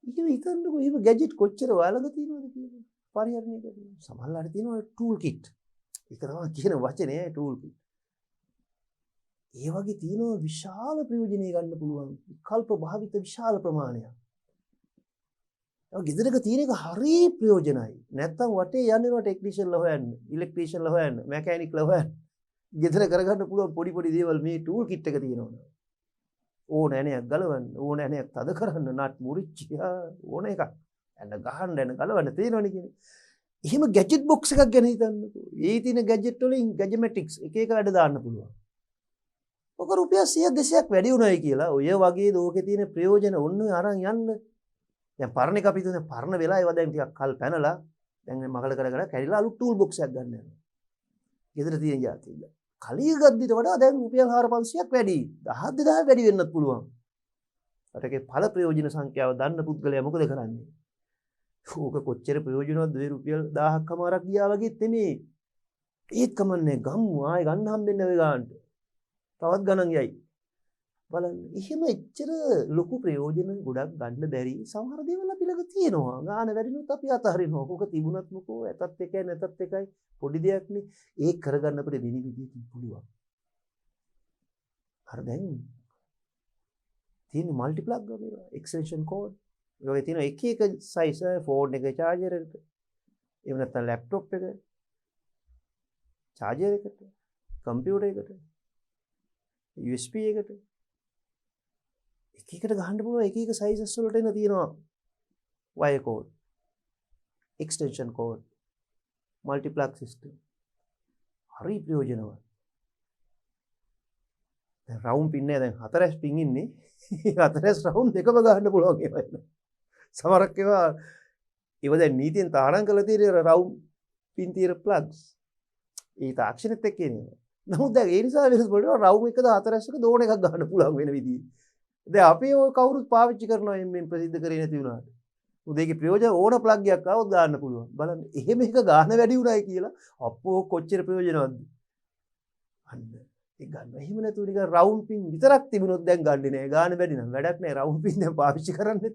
ඉතින් හිතන්නකෝ එහෙම ගැජට් කොච්චර ඔයාලද තියෙනවද කියලා. පරිහරණය කරන්න. සමහරවල් තියෙනවා ටූල් කිට්. ඒක තමයි කියන වචනේ ටූල් කිට්. ඒ වගේ තියෙනවා විශාල ප්‍රයෝජනෙ ගන්න පුළුවන්. විකල්ප භාවිත විශාල ප්‍රමාණයක්. ගෙදරක තියෙන එක හරි ප්‍රයෝජනයි. නැත්තම් වටේ යන්නේනවා ටෙක්නීෂියන්ලා හොයන්න, ඉලෙක්ට්‍රීෂියන්ලා හොයන්න, මැකැනික්ලා හොයන්න. ගෙදර කරගන්න පුළුවන් පොඩි පොඩි දේවල් මේ ටූල් කිට් එක තියෙනවා. ඕන ඇණයක් ගලවන්න, ඕන ඇණයක් තද කරන්න, නට් මුරිච්චියා ඕන එකක්. ඇන්න ගහන්න ඇන්න ගලවන්න තියෙනවනේ කියන්නේ. එහෙම ගැජට් බොක්ස් එකක් ගැන හිතන්නකෝ. ඒ තියෙන ගැජට් වලින් ගැජමැටික්ස් එක එක වැඩ දාන්න පුළුවන්. ඔක රුපියල් 100 200ක් වැඩි උනායි කියලා ඔය වගේ දෝකේ තියෙන ප්‍රයෝජන ඔන්න අරන් යන්න. දැන් පරණ එක අපි හිතුවේ පරණ වෙලා ඒවා දැන් ටිකක් කල් පැනලා දැන් මගල කර කර කැඩිලා අලුත් ටූල් බොක්ස් එකක් ගන්න යනවා. ගෙදර තියෙන જાතිය. කලිය ගද්දිට වඩා දැන් රුපියල් 400ක් වැඩි. 10000 වැඩි වෙන්නත් පුළුවන්. රටකේ ඵල ප්‍රයෝජන සංඛ්‍යාව දන්න පුද්ගලයා මොකද කරන්නේ? ඕක කොච්චර ප්‍රයෝජනවත්ද මේ රුපියල් 1000ක් කමාරක් ගියා වගේත් නෙමේ. ඒත් කමන්නේ ගම්මු ආයෙ ගන්න හම්බෙන්නේ ඔය ගානට. තවත් ගණන් යයි. බලන්න. එහෙම එච්චර ලොකු ප්‍රයෝජන ගොඩක් ගන්න බැරි සමහර දේවල් අපි ළඟ තියෙනවා. ගාන වැඩිනුත් අපි අතහරිනවා. කොක තිබුණත් මොකෝ ඇතත් එකයි නැතත් එකයි පොඩි දෙයක් නේ. ඒක කරගන්න අපිට වෙන විදිහකින් පුළුවන්. අර දැන් තියෙන මල්ටි ප්ලග් වගේ එක්ස්ටෙන්ෂන් කෝඩ් ඒ වගේ තියෙන එක එක සයිස් ෆෝන් එක චාර්ජර් එකට එහෙම නැත්නම් ලැප්ටොප් එක චාර්ජර් එකට කම්පියුටර් එකට USB එකට එක එකට ගහන්න පුළුවන් එක එක සයිසස් වලට එන තියෙනවා wire code extension code multi plug system හරි ප්‍රයෝජනවත්. දැන් රවුම් පින් නෑ දැන් 4S පින් ඉන්නේ 4S රවුම් දෙකම ගහන්න පුළුවන් ඒවා. සමහරක් ඒවා දැන් නීතියෙන් තාරම් කරලා තියෙන රවුම් පින් තියෙන ප්ලග්ස් ඒ තාක්ෂණෙත් එක්ක එනවා. නමුත් දැන් ඒ නිසා වෙනස් පොඩ්ඩක් රවුම් එකද 4S එක දෝන එකක් ගන්න පුළුවන් වෙන විදිහේ. දැන් අපි ඔය කවුරුත් පාවිච්චි කරනවා එම්ෙන් ප්‍රසිද්ධ කරේ නැති වුණාට. උදේගේ ප්‍රයෝජන ඕන ප්ලග් එකක් ආවොත් ගන්න පුළුවන්. බලන්න එහෙම එක ගාන වැඩි උනායි කියලා අපෝ කොච්චර ප්‍රයෝජනවත්ද? අන්න ඒ ගන්න. එහෙම නැතුව නිකන් රවුම් පින් විතරක් තිබුණොත් දැන් ගන්නෙ නෑ. ගාන වැඩි නම් වැඩක් නෑ. රවුම් පින් දැන් පාවිච්චි කරන්නේ.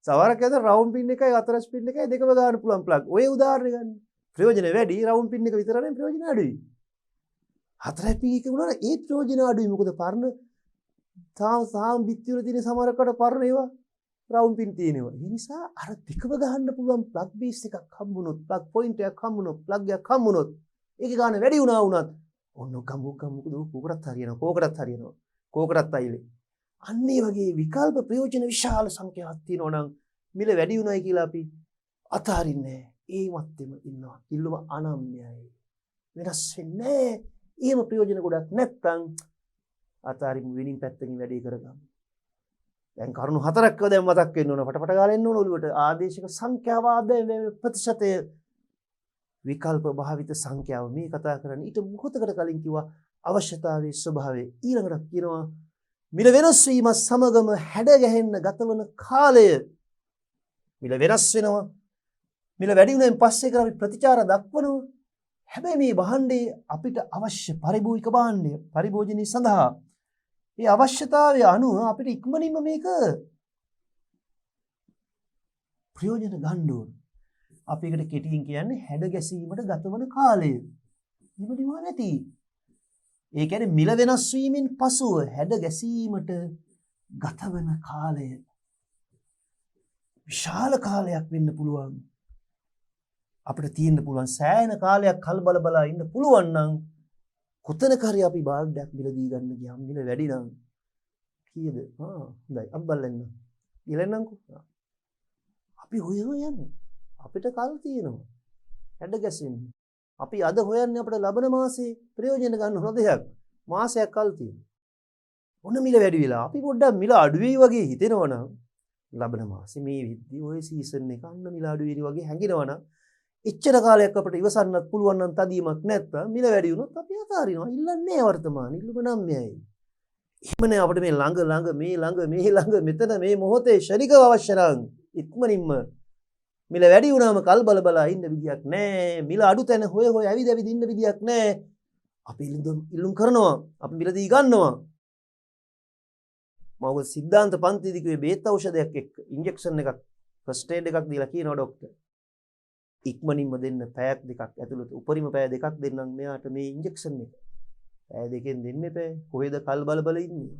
සමහරක් අතර රවුම් පින් එකයි 4S පින් එකයි දෙකම ගන්න පුළුවන් ප්ලග්. ඔය උදාහරණය ගන්න. ප්‍රයෝජන වැඩි රවුම් පින් එක විතර නම් ප්‍රයෝජන අඩුයි. 4S පින් එක උනන ඒ ප්‍රයෝජන අඩුයි. මොකද පරණ තාම බිත්ති වල තියෙන සමහරකට පරණ ඒවා රවුම් පින් තියෙනවා. ඒ නිසා අර දෙකම ගහන්න පුළුවන් ප්ලග් බේස් එකක් හම්බුනොත්, ප්ලග් පොයින්ට් එකක් හම්බුනොත්, ප්ලග් එකක් හම්බුනොත් ඒකේ ගාන වැඩි වුණා වුණත් ඔන්න කෝකටත් හරියනවා. කෝකටත් අයිලේ. අන්න ඒ වගේ විකල්ප ප්‍රයෝජන විශාල සංඛ්‍යාවක් තියෙනවා නම් මිල වැඩි වුණායි කියලා අපි අතහරින්නේ නැහැ. ඒ මැත්තේම ඉන්නවා. ඉල්ලුම අනම්‍යයි. වෙනස් වෙන්නේ නැහැ. එහෙම ප්‍රයෝජන ගොඩක් නැත්තම් අතාරින් විනින් පැත්තකින් වැඩි කරගන්න. දැන් කරුණු හතරක් දැන් මතක් වෙන්න ඕන. පටපට ගාලා එන්න ඕන ඔළුවට. ආදේශක සංඛ්‍යාව ආදායම ප්‍රතිශතය විකල්ප භාවිත සංඛ්‍යාව මේ කතා කරන්නේ. ඊට මොහොතකට කලින් කිව්වා අවශ්‍යතාවයේ ස්වභාවය. ඊළඟට කියනවා මිල වෙනස් වීම සමගම හැඩ ගැහෙන්න ගතවන කාලය. මිල වෙනස් වෙනවා. මිල වැඩි වුණාන් පස්සේ කරා අපි ප්‍රතිචාර දක්වනවා. හැබැයි මේ භාණ්ඩේ අපිට අවශ්‍ය පරිභෝගික භාණ්ඩය පරිභෝජනය සඳහා මේ අවශ්‍යතාවය අනුව අපිට ඉක්මනින්ම මේක ප්‍රයෝජන ගන්න ඕන. අපි එකට කෙටියෙන් කියන්නේ හැඩ ගැසීමට ගතවන කාලය. එහෙම දිවා නැති. ඒ කියන්නේ මිල වෙනස් වීමෙන් පසුව හැඩ ගැසීමට ගතවන කාලය විශාල කාලයක් වෙන්න පුළුවන්. අපිට තියෙන්න පුළුවන් සෑහෙන කාලයක් කල්බල බලා ඉන්න පුළුවන් නම් කොතනක හරි අපි භාගයක් මිලදී ගන්න ගියාම මිල වැඩි නම් කීයද? හොඳයි අම්බල්ලන්න. ඊළඟන්නම්කෝ. අපි හොයන්නේ අපිට කල් තියෙනවා. හැඩ ගැසෙන්නේ. අපි අද හොයන්නේ අපිට ලබන මාසේ ප්‍රයෝජන ගන්න හොඳ දෙයක්. මාසයක් කල් තියෙනවා. ඔන්න මිල වැඩි වෙලා අපි පොඩ්ඩක් මිල අඩු වෙයි වගේ හිතෙනවනම් ලබන මාසේ මේ විද්දි ඔය සීසන් එක අන්න මිල අඩු වෙයි වගේ හැඟෙනවනම් එච්චර කාලයක් අපිට ඉවසන්නත් පුළුවන් නම් තදීමක් නැත්තම් මිල වැඩි වුණොත් අපි අතාරිනවා. ඉල්ලන්නේ වර්තමාන ඉල්ලුම නම් මෙයයි. එහෙමනේ අපිට මේ ළඟ මෙතන මේ මොහොතේ ශනිකව අවශ්‍ය නම් ඉක්මනින්ම මිල වැඩි වුණාම කල් බල ඉන්න විදියක් නැහැ. මිල අඩු තැන හොය ඇවිද ඉන්න විදියක් නැහැ. අපි ඉල්ලුම් කරනවා. අපි මිල දී ගන්නවා. මම සිද්ධාන්ත පන්තිදී කිව්වේ බේත් ඖෂධයක් එක්ක ඉන්ජෙක්ෂන් එකක් ෆස්ට් ඒඩ් එකක් දීලා කියනවා ડોක්ටර්. ඉක්මනින්ම දෙන්න පැයක් දෙකක් ඇතුළත උපරිම පැය දෙකක් දෙන්නම් මෙයාට මේ ඉන්ජෙක්ෂන් එක. පැය දෙකෙන් දෙන්න එපා. කොහෙද කල් බල ඉන්නේ?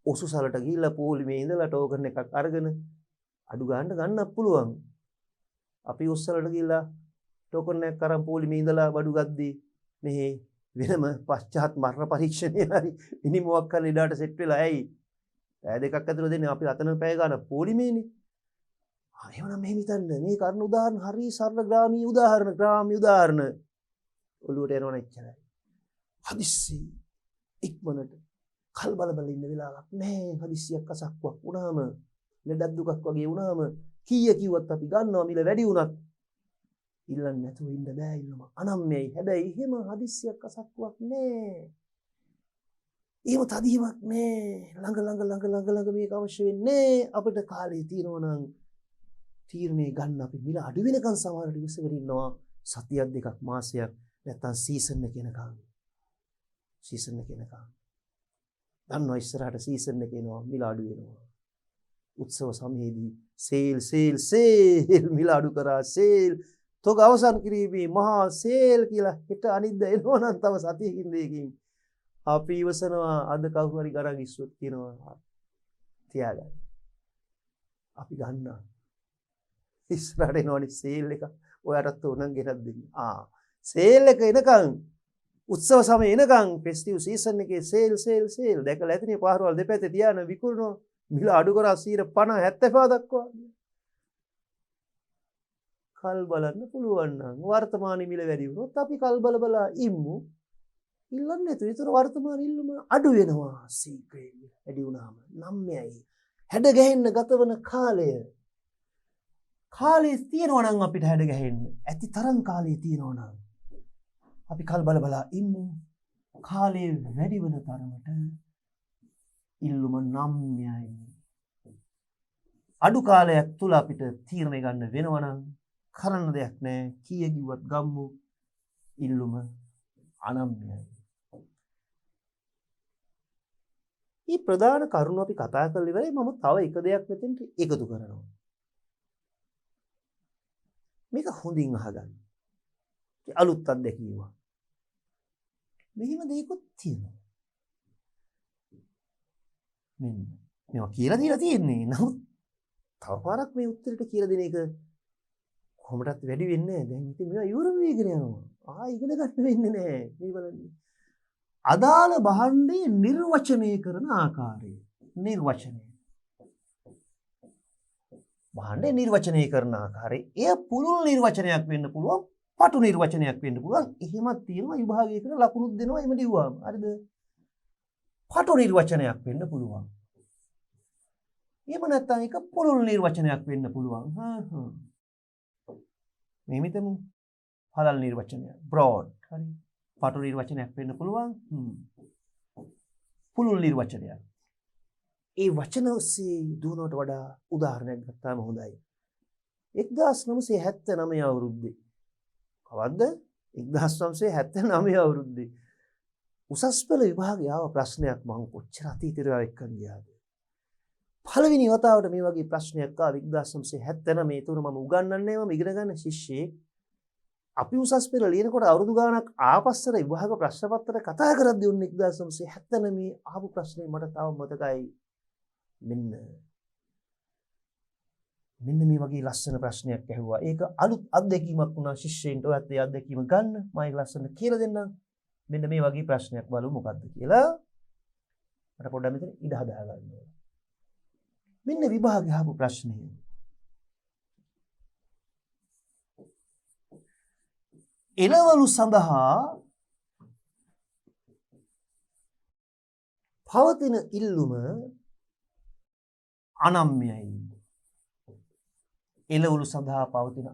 ඔසුසලට ගිහිල්ලා පොලිමේ ඉඳලා ටෝකන් එකක් අරගෙන අඩු ගන්නත් පුළුවන්. අපි ඔස්සලට ගිහිල්ලා ටෝකන් එකක් අරන් පොලිමේ ඉඳලා බඩු ගද්දී මෙහි වෙනම පශ්චාත් මරණ පරීක්ෂණය හරි ඉනි මොකක් හරි ඉඩට සෙට් වෙලා ඇයි? පැය දෙකක් ඇතුළත දෙන්නේ අපි අතන පැය ගන්න පොලිමේනේ. එහෙනම් මෙහෙම හිතන්න මේ කර්ණ උදාහරණ හරි සරල ග්‍රාමීය උදාහරණ ඔළුවට එනවන එච්චරයි. හදිස්සි ඉක්මනට කල් බල ඉන්න වෙලාවක් නැහැ. හදිස්සියක් අසක්වක් වුණාම ලෙඩක් දුකක් වගේ වුණාම කීය කිව්වත් අපි ගන්නවා මිල වැඩි වුණත් ඉල්ලන්නේ නැතුව ඉන්න බෑ ඉල්ලම අනම්මයි. හැබැයි එහෙම හදිස්සියක් අසක්වක් නැහැ. එහෙම තදීමක් නැහැ. ළඟ මේක අවශ්‍ය වෙන්නේ අපිට කාලේ තියෙනවා නම් තීරණය ගන්න අපි මිල අඩු වෙනකන් සමහරට ඉවසගෙන ඉන්නවා. සතියක් දෙකක් මාසයක් නැත්තම් සීසන් එක එනකන්. දන්නවා ඉස්සරහට සීසන් එක එනවා මිල අඩු වෙනවා. උත්සව සමයේදී සේල් මිල අඩු කරා සේල් තොග අවසන් කිරීමේ මහා සේල් කියලා හෙට අනිද්දා එනවා නම් තව සතියකින් දෙකකින් අපි ඉවසනවා. අද කවුරු හරි ගණන් ඉස්සුවත් කියනවා තියාගන්න. අපි ගන්නවා. ඉස්සරහට එනවනේ සේල් එක. ඔයාටත් උනන් ගෙනත් දෙන්න. සේල් එක එනකන් උත්සව සමය එනකන් ෆෙස්ටිව් සීසන් එකේ සේල් දැකලා ඇතිනේ පාරවල් දෙපැත්තේ තියාන විකුණනවා. මිල අඩු කරා 50 75 දක්වා. කල් බලන්න පුළුවන් නම් වර්තමානයේ මිල වැඩි වුණොත් අපි කල් බලා ඉමු. ඉල්ලන්නේ නැතුව ඒතර වර්තමාන ඉල්ලුම අඩු වෙනවා. සීක්‍රේට් වැඩි වුණාම නම්යයි. හැඩ ගැහෙන්න ගතවන කාලේ තියෙනවා නම් අපිට හැඩ ගැහෙන්න ඇති තරම් කාලේ තියෙනවා නම් අපි කල් බලා ඉමු. කාලේ වැඩි වෙන තරමට ඉල්ලුම නම්යයි. අඩු කාලයක් තුල අපිට තීරණය ගන්න වෙනවා නම් කරන්න දෙයක් නැහැ. කීය කිව්වත් ගම්මු. ඉල්ලුම අනම්යයි. මේ ප්‍රධාන කරුණු අපි කතා කරලා ඉවරයි. මම තව එක දෙයක් මෙතෙන්ට එකතු කරනවා. මේක හොඳින් අහගන්න. අලුත් අත්දැකීමක්. මෙහිම දෙයක්ත් තියෙනවා. මෙන්න මේවා කියලා දීලා තියෙන්නේ. නමුත් තව පාරක් මේ උත්තරෙට කියලා දෙන එක කොහොමදත් වැඩි වෙන්නේ නැහැ. දැන් ඉතින් මේවා ඉවර වෙගෙන යනවා. ඉගෙන ගන්න වෙන්නේ නැහැ. මේ බලන්න. අදාළ භාණ්ඩය නිර්වචනය කරන ආකාරය. භාණ්ඩය නිර්වචනය කරන ආකාරය. එය පුළුල් නිර්වචනයක් වෙන්න පුළුවන්. පටු නිර්වචනයක් වෙන්න පුළුවන්. එහෙමත් තියෙනවා විභාගයකට ලකුණුත් දෙනවා එහෙම දිව්වාම. හරිද? පටු නිර්වචනයක් වෙන්න පුළුවන්. එහෙම නැත්නම් ඒක පුළුල් නිර්වචනයක් වෙන්න පුළුවන්. මේ මිතමු හලල් නිර්වචනය broad. හරි. පටු නිර්වචනයක් වෙන්න පුළුවන්. පුළුල් නිර්වචනයක්. ඒ වචන ඔස්සේ දුවනවට වඩා උදාහරණයක් ගත්තාම හොඳයි. 1979 අවුරුද්දේ. කවද්ද? 1979 අවුරුද්දේ. උසස් පෙළ විභාගයේ ආව ප්‍රශ්නයක් මම කොච්චර අතීතයට එක්කන් ගියාද? පළවෙනි වතාවට මේ වගේ ප්‍රශ්නයක් ආව 1979. ඒතර මම උගන්වන්නේ මම ඉගෙන ගන්න ශිෂ්‍යෙක්. අපි උසස් පෙළ ලියනකොට අවුරුදු ගාණක් ආපස්සට විභාග ප්‍රශ්න පත්‍ර කතා කරද්දී උන් 1979 ආපු ප්‍රශ්නේ මට තාම මතකයි. මෙන්න මේ වගේ ලස්සන ප්‍රශ්නයක් ඇහුවා. ඒක අලුත් අත්දැකීමක් වුණා ශිෂ්‍යයින්ට. ඔයත් ඒ අත්දැකීම ගන්න. මම ඒක ලස්සනට කියලා දෙන්නම්. මෙන්න මේ වගේ ප්‍රශ්නයක් බලමු මොකද්ද කියලා. මට පොඩ්ඩක් මෙතන ඉඩ හදා ගන්න ඕන. මෙන්න විභාගය ආපු ප්‍රශ්නය. එළවලු සඳහා පවතින ඉල්ලුම අනම්‍යයි. එළවලු සඳහා පවතින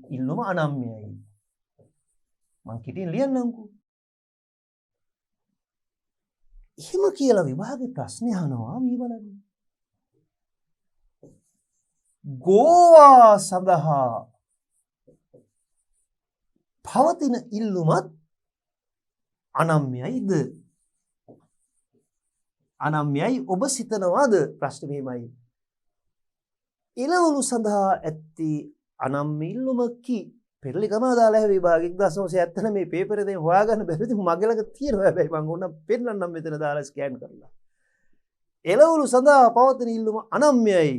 ඉල්ලුම අනම්‍යයි. මං කෙටියෙන් ලියන්නම්කෝ. එහෙම කියලා විභාගේ ප්‍රශ්නේ අහනවා මේ බලන්න. ගෝවා සඳහා පවතින ඉල්ලුමත් අනම්‍යයිද? අනම්‍යයි ඔබ සිතනවාද? ප්‍රශ්නේ මෙහෙමයි. එළවලු සඳහා ඇති අනම්‍ය ඉල්ලුමකි. පෙරලිකම දාලා හැවි විභාගයක් 1970 මේ පේපර් එකෙන් හොයාගන්න බැරිද? මගේ ළඟ තියෙනවා. හැබැයි මම ඕනම් පෙන්නන්නම් මෙතන දාලා ස්කෑන් කරලා. එළවලු සඳහා පවතින ඉල්ලුම අනම්‍යයි.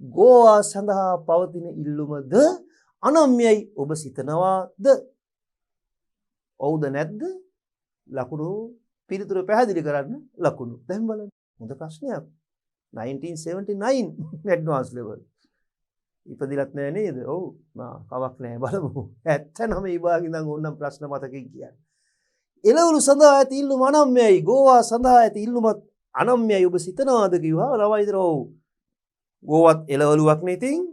ගෝවා සඳහා පවතින ඉල්ලුමද අනම්‍යයි ඔබ සිතනවාද? ඔව්ද නැද්ද? ලකුණු පිළිතුර පැහැදිලි කරන්න ලකුණු. දැන් බලන්න. හොඳ ප්‍රශ්නයක්. 1979 ඇඩ්වාන්ස් ලෙවල්. ඉපදිලත් නෑ නේද? ඔව්. කවක් නෑ බලමු. 79 විභාගෙ ඉඳන් ඕනම් ප්‍රශ්න මතකෙන් කියන්නේ. එළවලු සඳහා ඇති ඉල්ලුම අනම්‍යයි. ගෝවා සඳහා ඇති ඉල්ලුමත් අනම්‍යයි ඔබ සිතනවාද කිව්වා. ළමයි ඉතර ඔව්. ගෝවත් එළවලුවක් නේ ඉතින්.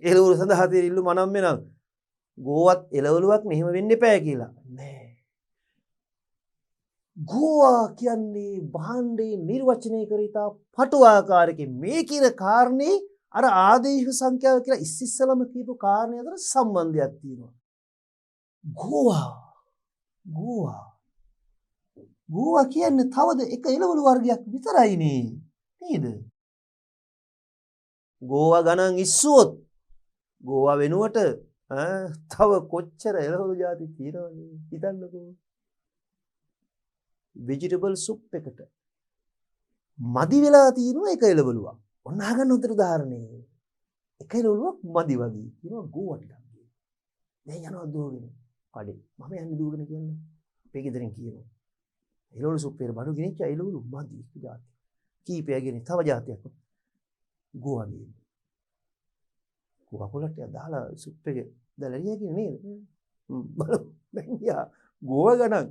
එළවලු සඳහා තියෙන ඉල්ලුම අනම්‍ය නම් ගෝවත් එළවලුවක් නෙහෙම වෙන්න එපා කියලා. නෑ. ගෝවා කියන්නේ භාණ්ඩේ නිර්වචනය කර ඉතා පටු ආකාරයකින් මේ කියන කාරණේ අර ආදේශ සංඛ්‍යාව කියලා ඉස්සෙල්ලම කියපු කාරණේ අතර සම්බන්ධයක් තියෙනවා. ගෝවා කියන්නේ තවද එක එළවලු වර්ගයක් විතරයිනේ නේද? ගෝවා ගණන් ඉස්සුවොත් ගෝවා වෙනුවට තව කොච්චර එළවලු ಜಾති තියෙනවද හිතන්නකෝ. vegetable soup එකට මදි වෙලා තියෙනවා එක එළවලුවක්. ඔන්න අහගන්න උතර උදාහරණේ. එක එළවලුවක් මදි වගේ කියනවා ගෝවා ටිකක්. දැන් යනවා දුවගෙන. කඩේ. මම යන්නේ දුවගෙන කියන්නේ. අපේ ගෙදරින් කියනවා. එළවලු soup එකට බඩු ගෙනිච්ච එළවලු මදි ಜಾති. කීපයක් ගෙනින් තව ಜಾතියක්. ගෝවා ගේ. කොකකොලට දාලා soup එකේ දාලා එළිය කියන්නේ නේද? බලමු. දැන් යා ගෝවා ගණන්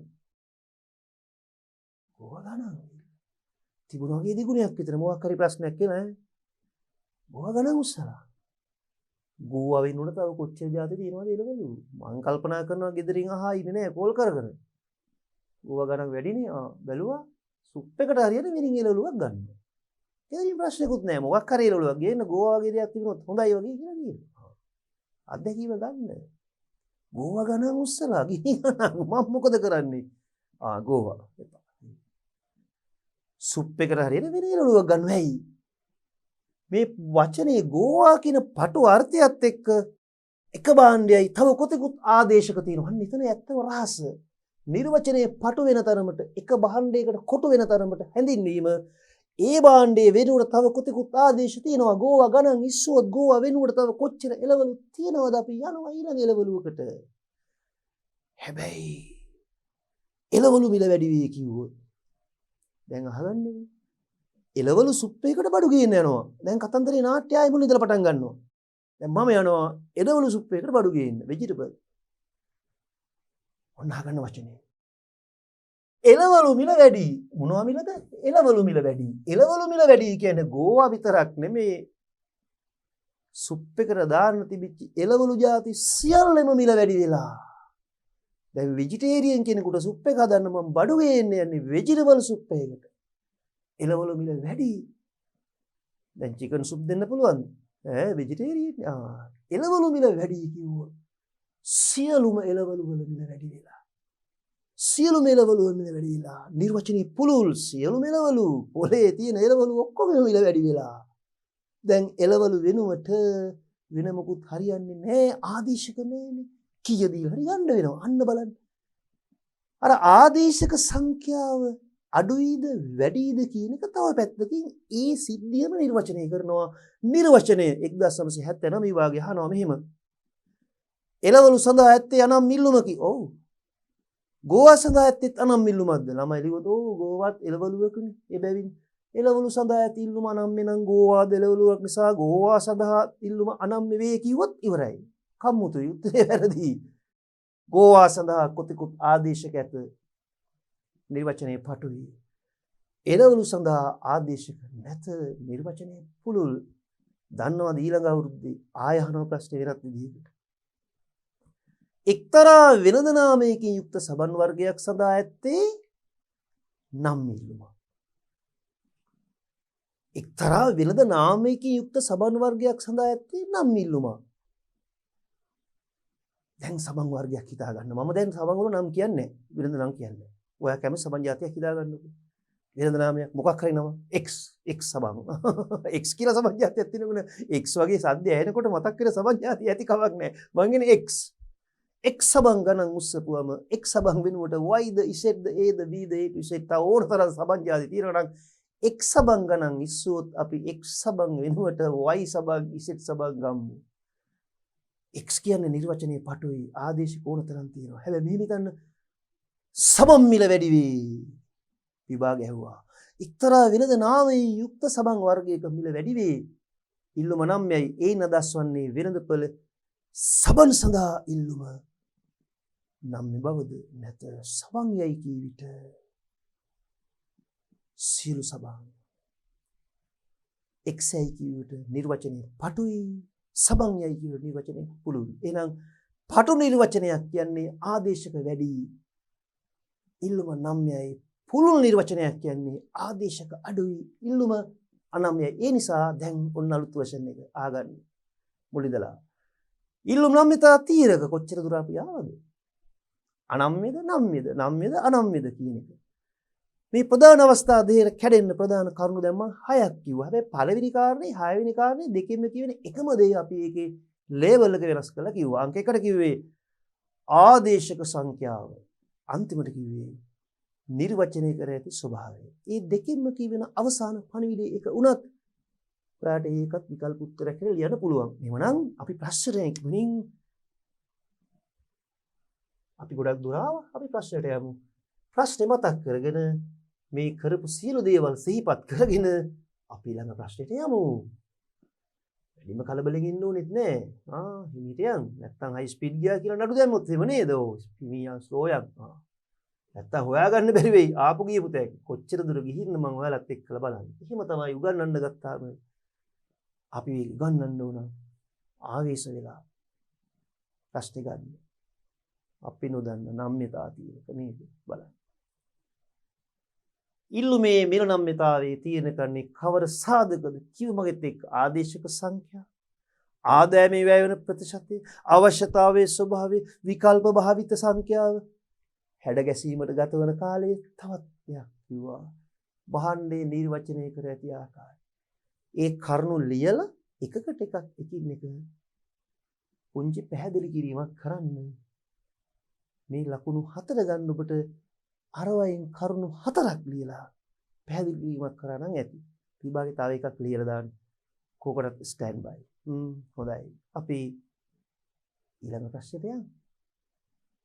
තිබුණා වගේ දිගුණයක් විතර මොකක් හරි ප්‍රශ්නයක් කියලා ඈ. ගෝවා ගණන් උස්සලා. ගෝවා වෙනුවට තව කොච්චර જાති තියෙනවද එළවලු? මං කල්පනා කරනවා ගෙදරින් අහා ඉන්නේ නෑ කෝල් කර කර. ගෝවා ගණන් වැඩිනේ. බැලුවා සුප් එකට හරියට මිරින් එළවලුවක් ගන්න. ඒකේ ප්‍රශ්නකුත් නෑ. මොකක් හරි එළවලුවක් ගේන්න ගෝවා වගේ දෙයක් තිබුණොත් හොඳයි වගේ කියලා කියනවා. අත්දැකීම ගන්න. ගෝවා ගණන් උස්සලා ගිහින් මම මොකද කරන්නේ? ගෝවා. සුප් එකට හරියට වෙන එළවලුවක් ගන්න හැයි. මේ වචනේ ගෝවා කියන පටු අර්ථයත් එක්ක එක භාණ්ඩයයි තව කොතෙකුත් ආදේශක තියෙනවා. අන්න එතන ඇත්තම රහස. නිර්වචනයේ පටු වෙන තරමට එක භාණ්ඩයකට කොටු වෙන තරමට හැඳින්වීම ඒ භාණ්ඩයේ වෙනුවට තව කොතෙකුත් ආදේශ තියෙනවා. ගෝවා ගණන් ඉස්සුවොත් ගෝවා වෙනුවට තව කොච්චර එළවලු තියෙනවද අපි යනවා ඊළඟ එළවලුවකට. හැබැයි එළවලු මිල වැඩි වෙයි කිව්වොත් දැන් අහගන්නකෝ. එළවලු සුප් එකකට බඩු ගේන්න යනවා. දැන් කතන්දරේ නාට්‍ය ආයෙ මුලින් ඉඳලා පටන් ගන්නවා. දැන් මම යනවා එළවලු සුප් එකකට බඩු ගේන්න vegetable. ඔන්න අහගන්න වචනේ. එළවලු මිල වැඩි. මොනවා මිලද? එළවලු මිල වැඩි. එළවලු මිල වැඩි කියන්නේ ගෝවා විතරක් නෙමේ. සුප් එකට දාන්න තිබිච්ච එළවලු ಜಾති සියල්ලම මිල වැඩි වෙලා. දැන් වෙජිටේරියන් කෙනෙකුට සුප් එක හදන්න මම බඩු ගේන්න යන්නේ වෙජිටබල් සුප් එකකට. එළවලු මිල වැඩි. දැන් චිකන් සුප් දෙන්න පුළුවන්ද? වෙජිටේරියන්. එළවලු මිල වැඩි කිව්වා. සියලුම එළවලු වල මිල වැඩි වෙලා. සියලුම එළවලු වල මිල වැඩි වෙලා. නිර්වචනීය පුළුල් සියලුම එළවලු පොලේ තියෙන එළවලු ඔක්කොම මිල වැඩි වෙලා. දැන් එළවලු වෙනුවට වෙන මොකුත් හරියන්නේ නැහැ. ආදේශක නැහැනේ. කීය දීලා හරි ගන්න වෙනවා. අන්න බලන්න. අර ආදේශක සංඛ්‍යාව අඩුයිද වැඩිද කියන එක තව පැත්තකින් ඒ සිද්ධියම නිර්වචනය කරනවා. නිර්වචනය 1979 වාගේ අහනවා මෙහෙම. එළවලු සඳහා ඇත්තේ අනම් මිල්ලුමකි. ඔව්. ගෝවා සඳහා ඇත්තේ අනම් මිල්ලුමක්ද? ළමයි ලිව්වොත් ඔව් ගෝවාත් එළවලුවකනේ. ඒ බැවින් එළවලු සඳහා ඇති ඉල්ලුම අනම් මෙනම් ගෝවාද එළවලුවක් නිසා ගෝවා සඳහා ඉල්ලුම අනම් වේ කිව්වොත් ඉවරයි. කම්මුතුයි උත්තරේ වැරදි. ගෝවා සඳහා කොතිකුත් ආදේශක ඇත. නිර්වචනයේ පටුයි. එළවලු සඳහා ආදේශක නැත. නිර්වචනයේ පුළුල්. දන්නවද ඊළඟ අවුරුද්දේ ආය අහන ප්‍රශ්නේ වෙනත් විදිහකට. එක්තරා වෙනද නාමයකින් යුක්ත සබන් වර්ගයක් සඳහා ඇත්තේ නම් ඉල්ලුම. එක්තරා වෙනද නාමයකින් යුක්ත සබන් වර්ගයක් සඳහා ඇත්තේ නම් ඉල්ලුම. දැන් සබන් වර්ගයක් හිතා ගන්න. මම දැන් සබන් වල නම් කියන්නේ වෙනද නම් කියන්නේ. ඔයා කැමති සබන් જાතියක් හිතා ගන්නකො. වෙනද නාමයක් මොකක් හරි නම X සබන්. X කියලා සබන් જાතියක් තියෙනකොට X වගේ සද්ද ඇහෙනකොට මතක් වෙන සබන් જાතිය ඇති කමක් නැහැ. මං කියන්නේ X. X සබන් ගණන් උස්සපුවම X සබන් වෙනුවට Y the Z the A the B the A to Z තා ඕනතරම් සබන් જાති තියෙනවා නම් X සබන් ගණන් ඉස්සුවොත් අපි X සබන් වෙනුවට Y සබන් Z සබන් ගමු. X කියන්නේ නිර්වචනයේ පටුයි ආදේශික ඕනතරම් තියෙනවා. හැබැයි මෙහෙම හිතන්න සබන් මිල වැඩි වේ. විභාග ඇහුවා. එක්තරා වෙනද නාමයෙන් යුක්ත සබන් වර්ගයක මිල වැඩි වේ. ඉල්ලුම නම් යයි ඒ නදස්වන්නේ වෙනදපළ සබන් සඳහා ඉල්ලුම නම් බවද නැත. සබන් යයි කී විට සියලු සබන් X යයි කී විට නිර්වචනයේ පටුයි. සබන් යයි කියන නිර්වචනය පුළුල්. එහෙනම් පටු නිර්වචනයක් කියන්නේ ආදේශක වැඩි. ඉල්ලුම නම්යයි. පුළුල් නිර්වචනයක් කියන්නේ ආදේශක අඩුයි. ඉල්ලුම අනම්යයි. ඒ නිසා දැන් ඔන්න අලුත් වර්ෂන් එක ආගන්න. මුලින්දලා. ඉල්ලුම නම්යතා තීරක කොච්චර දුර අපි ආවද? අනම්යද නම්යද? නම්යද අනම්යද කියන එක. මේ ප්‍රධාන අවස්ථා දෙකේ කැඩෙන්න ප්‍රධාන කරුණු දැන් මම 6ක් කිව්වා. හැබැයි පළවෙනි කාරණේ 6 වෙනි කාරණේ දෙකෙන්ම කියවෙන එකම දේ අපි ඒකේ ලේබල් එක වෙනස් කරලා කිව්වා. අංක 1ට කිව්වේ ආදේශක සංඛ්‍යාව. අන්තිමට කිව්වේ නිර්වචනය කර ඇති ස්වභාවය. මේ දෙකෙන්ම කියවෙන අවසාන පණිවිඩය එක උනත් ඔයාලට ඒකත් විකල්ප උත්තරයක් කියලා ලියන්න පුළුවන්. එහෙමනම් අපි ප්‍රශ්නයක් වෙනින් අපි ගොඩක් දුර ආවා. අපි ප්‍රශ්නයට යමු. ප්‍රශ්නේ මතක් කරගෙන මේ කරපු සියලු දේවල් සිහිපත් කරගෙන අපි ළඟ ප්‍රශ්නෙට යමු. වැඩිම කලබලෙන් ඉන්න ඕනෙත් නෑ. හිමීට යන්. නැත්තම් හයි ස්පීඩ් ගියා කියලා නඩු දැම්මොත් එහෙම නේද? හිමියන් ස්ලෝ යන්. නැත්තම් හොයාගන්න බැරි වෙයි. ආපු ගියපු තැන. කොච්චර දුර ගිහින්ද මම ඔයාලත් එක්කලා බලන්න. එහෙම තමයි උගන්වන්න ගත්තාම අපි උගන්වන්න ඕන ආවේශ වෙලා ප්‍රශ්නේ ගන්න. අපි නොදන්න නම්‍යතා තියෙනක නේද? බලන්න. ඉල්ලුමේ මෙල නම්‍යතාවයේ තියෙන කන්නේ කවර සාධකද කිව් මගෙත් එක්ක ආදේශක සංඛ්‍යා ආදායමේ වැය වෙන ප්‍රතිශතය අවශ්‍යතාවයේ ස්වභාවය විකල්ප භාවිත සංඛ්‍යාව හැඩ ගැසීමට ගත වන කාලය තවත් දෙයක් කිව්වා. භාණ්ඩේ නිර්වචනය කර ඇති ආකාරය. ඒ කරුණු ලියලා එකකට එකක් එකින් එක පුංචි පැහැදිලි කිරීමක් කරන්න. මේ ලකුණු 4 ගන්න ඔබට අරවයින් කරුණු 4ක් ලියලා පැහැදිලි කිරීමක් කරා නම් ඇති. විභාගේ තව එකක් ලියලා දාන්න. කෝකටත් ස්ටෑන්ඩ් බයි. හොඳයි. අපි ඊළඟ ප්‍රශ්නෙට යමු.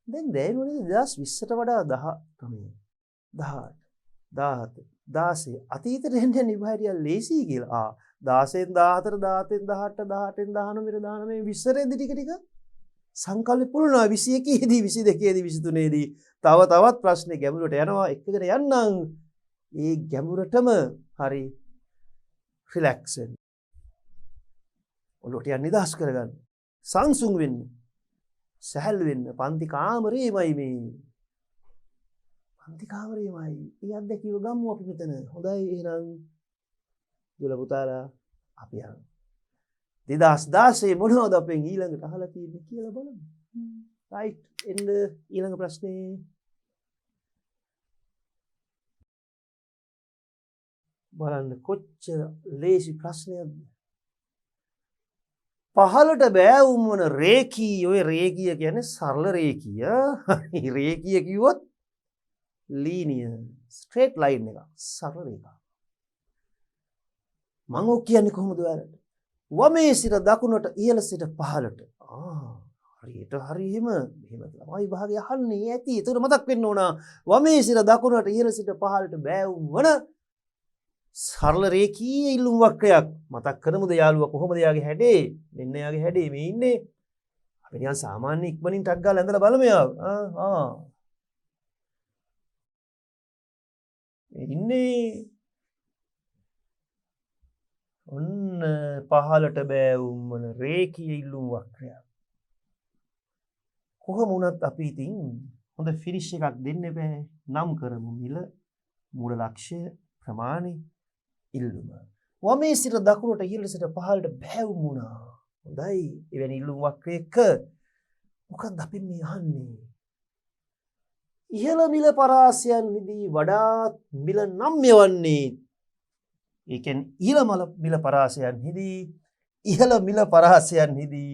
දැන් දැනුනේ 2020ට වඩා 10 තමයි. 18 17 16 අතීතෙට එන්නේ විභාගය ලේසි කියලා. 16න් 14 17න් 18 18න් 19 19 20 ටික ටික සංකල්ප පුරනවා 21 දී 22 දී 23 දී තවත් ප්‍රශ්නේ ගැඹුරට යනවා එකගෙන යන්නම් ඒ ගැඹුරටම හරි රිලැක්ස් වෙන්න ඔලුවට යන්න නිදහස් කරගන්න. සංසුන් වෙන්න. සැහැල්ලු වෙන්න. පන්ති කාමරේමයි මේ. පන්ති කාමරේමයි. ඒ අත්දැකීම ගමු අපි මෙතන. හොඳයි එහෙනම් දුල පුතාලා අපි යනවා. 2016 මොනවද අපෙන් ඊළඟට අහලා තියෙන්නේ කියලා බලමු. රයිට් එන්න ඊළඟ ප්‍රශ්නේ. බලන්න කොච්චර ලේසි ප්‍රශ්නයක්ද. පහළට බෑවුම් වන රේඛී ඔය රේඛිය කියන්නේ සරල රේඛිය. රේඛිය කිව්වොත් ලීනියර් ස්ට්‍රේට් ලයින් එක සරල රේඛාව. මම ඔක් කියන්නේ කොහොමද ඔයාලට? වමේ සිට දකුණට ඉහළ සිට පහළට. හරියට හරි එහෙම ළමයි විභාගය අහන්නේ ඇති. ඒතර මතක් වෙන්න ඕන වමේ සිට දකුණට ඉහළ සිට පහළට බෑවුම් වන සරල රේඛීය ඉල්ලුම් වක්‍රයක්. මතක් කරමුද යාළුවා කොහොමද යාගේ හැඩේ? මෙන්න යාගේ හැඩේ මේ ඉන්නේ. අපි නිකන් සාමාන්‍ය ඉක්මනින් ටක් ගාලා ඇඳලා බලමු යාව. මේ ඉන්නේ ඔන්න පහළට බෑවුම් වන රේඛීය ඉල්ලුම් වක්‍රයක්. කොහොම වුණත් අපි ඉතින් හොඳ ෆිනිෂ් එකක් දෙන්න බෑ. නම් කරමු මිල මූල ලක්ෂ්‍ය ප්‍රමාණය ඉල්ලුම. වමේ සිට දකුණට ඉහළ සිට පහළට බෑවුම් වුණා. හොඳයි. එවැනි ඉල්ලුම් වක්‍රයක මොකක්ද අපි මේ අහන්නේ? ඉහළ මිල පරාසයන්හිදී වඩාත් මිල නම්‍ය වන්නේ. ඒ කියන්නේ ඉහළ මිල පරාසයන්හිදී ඉහළ මිල පරාසයන්හිදී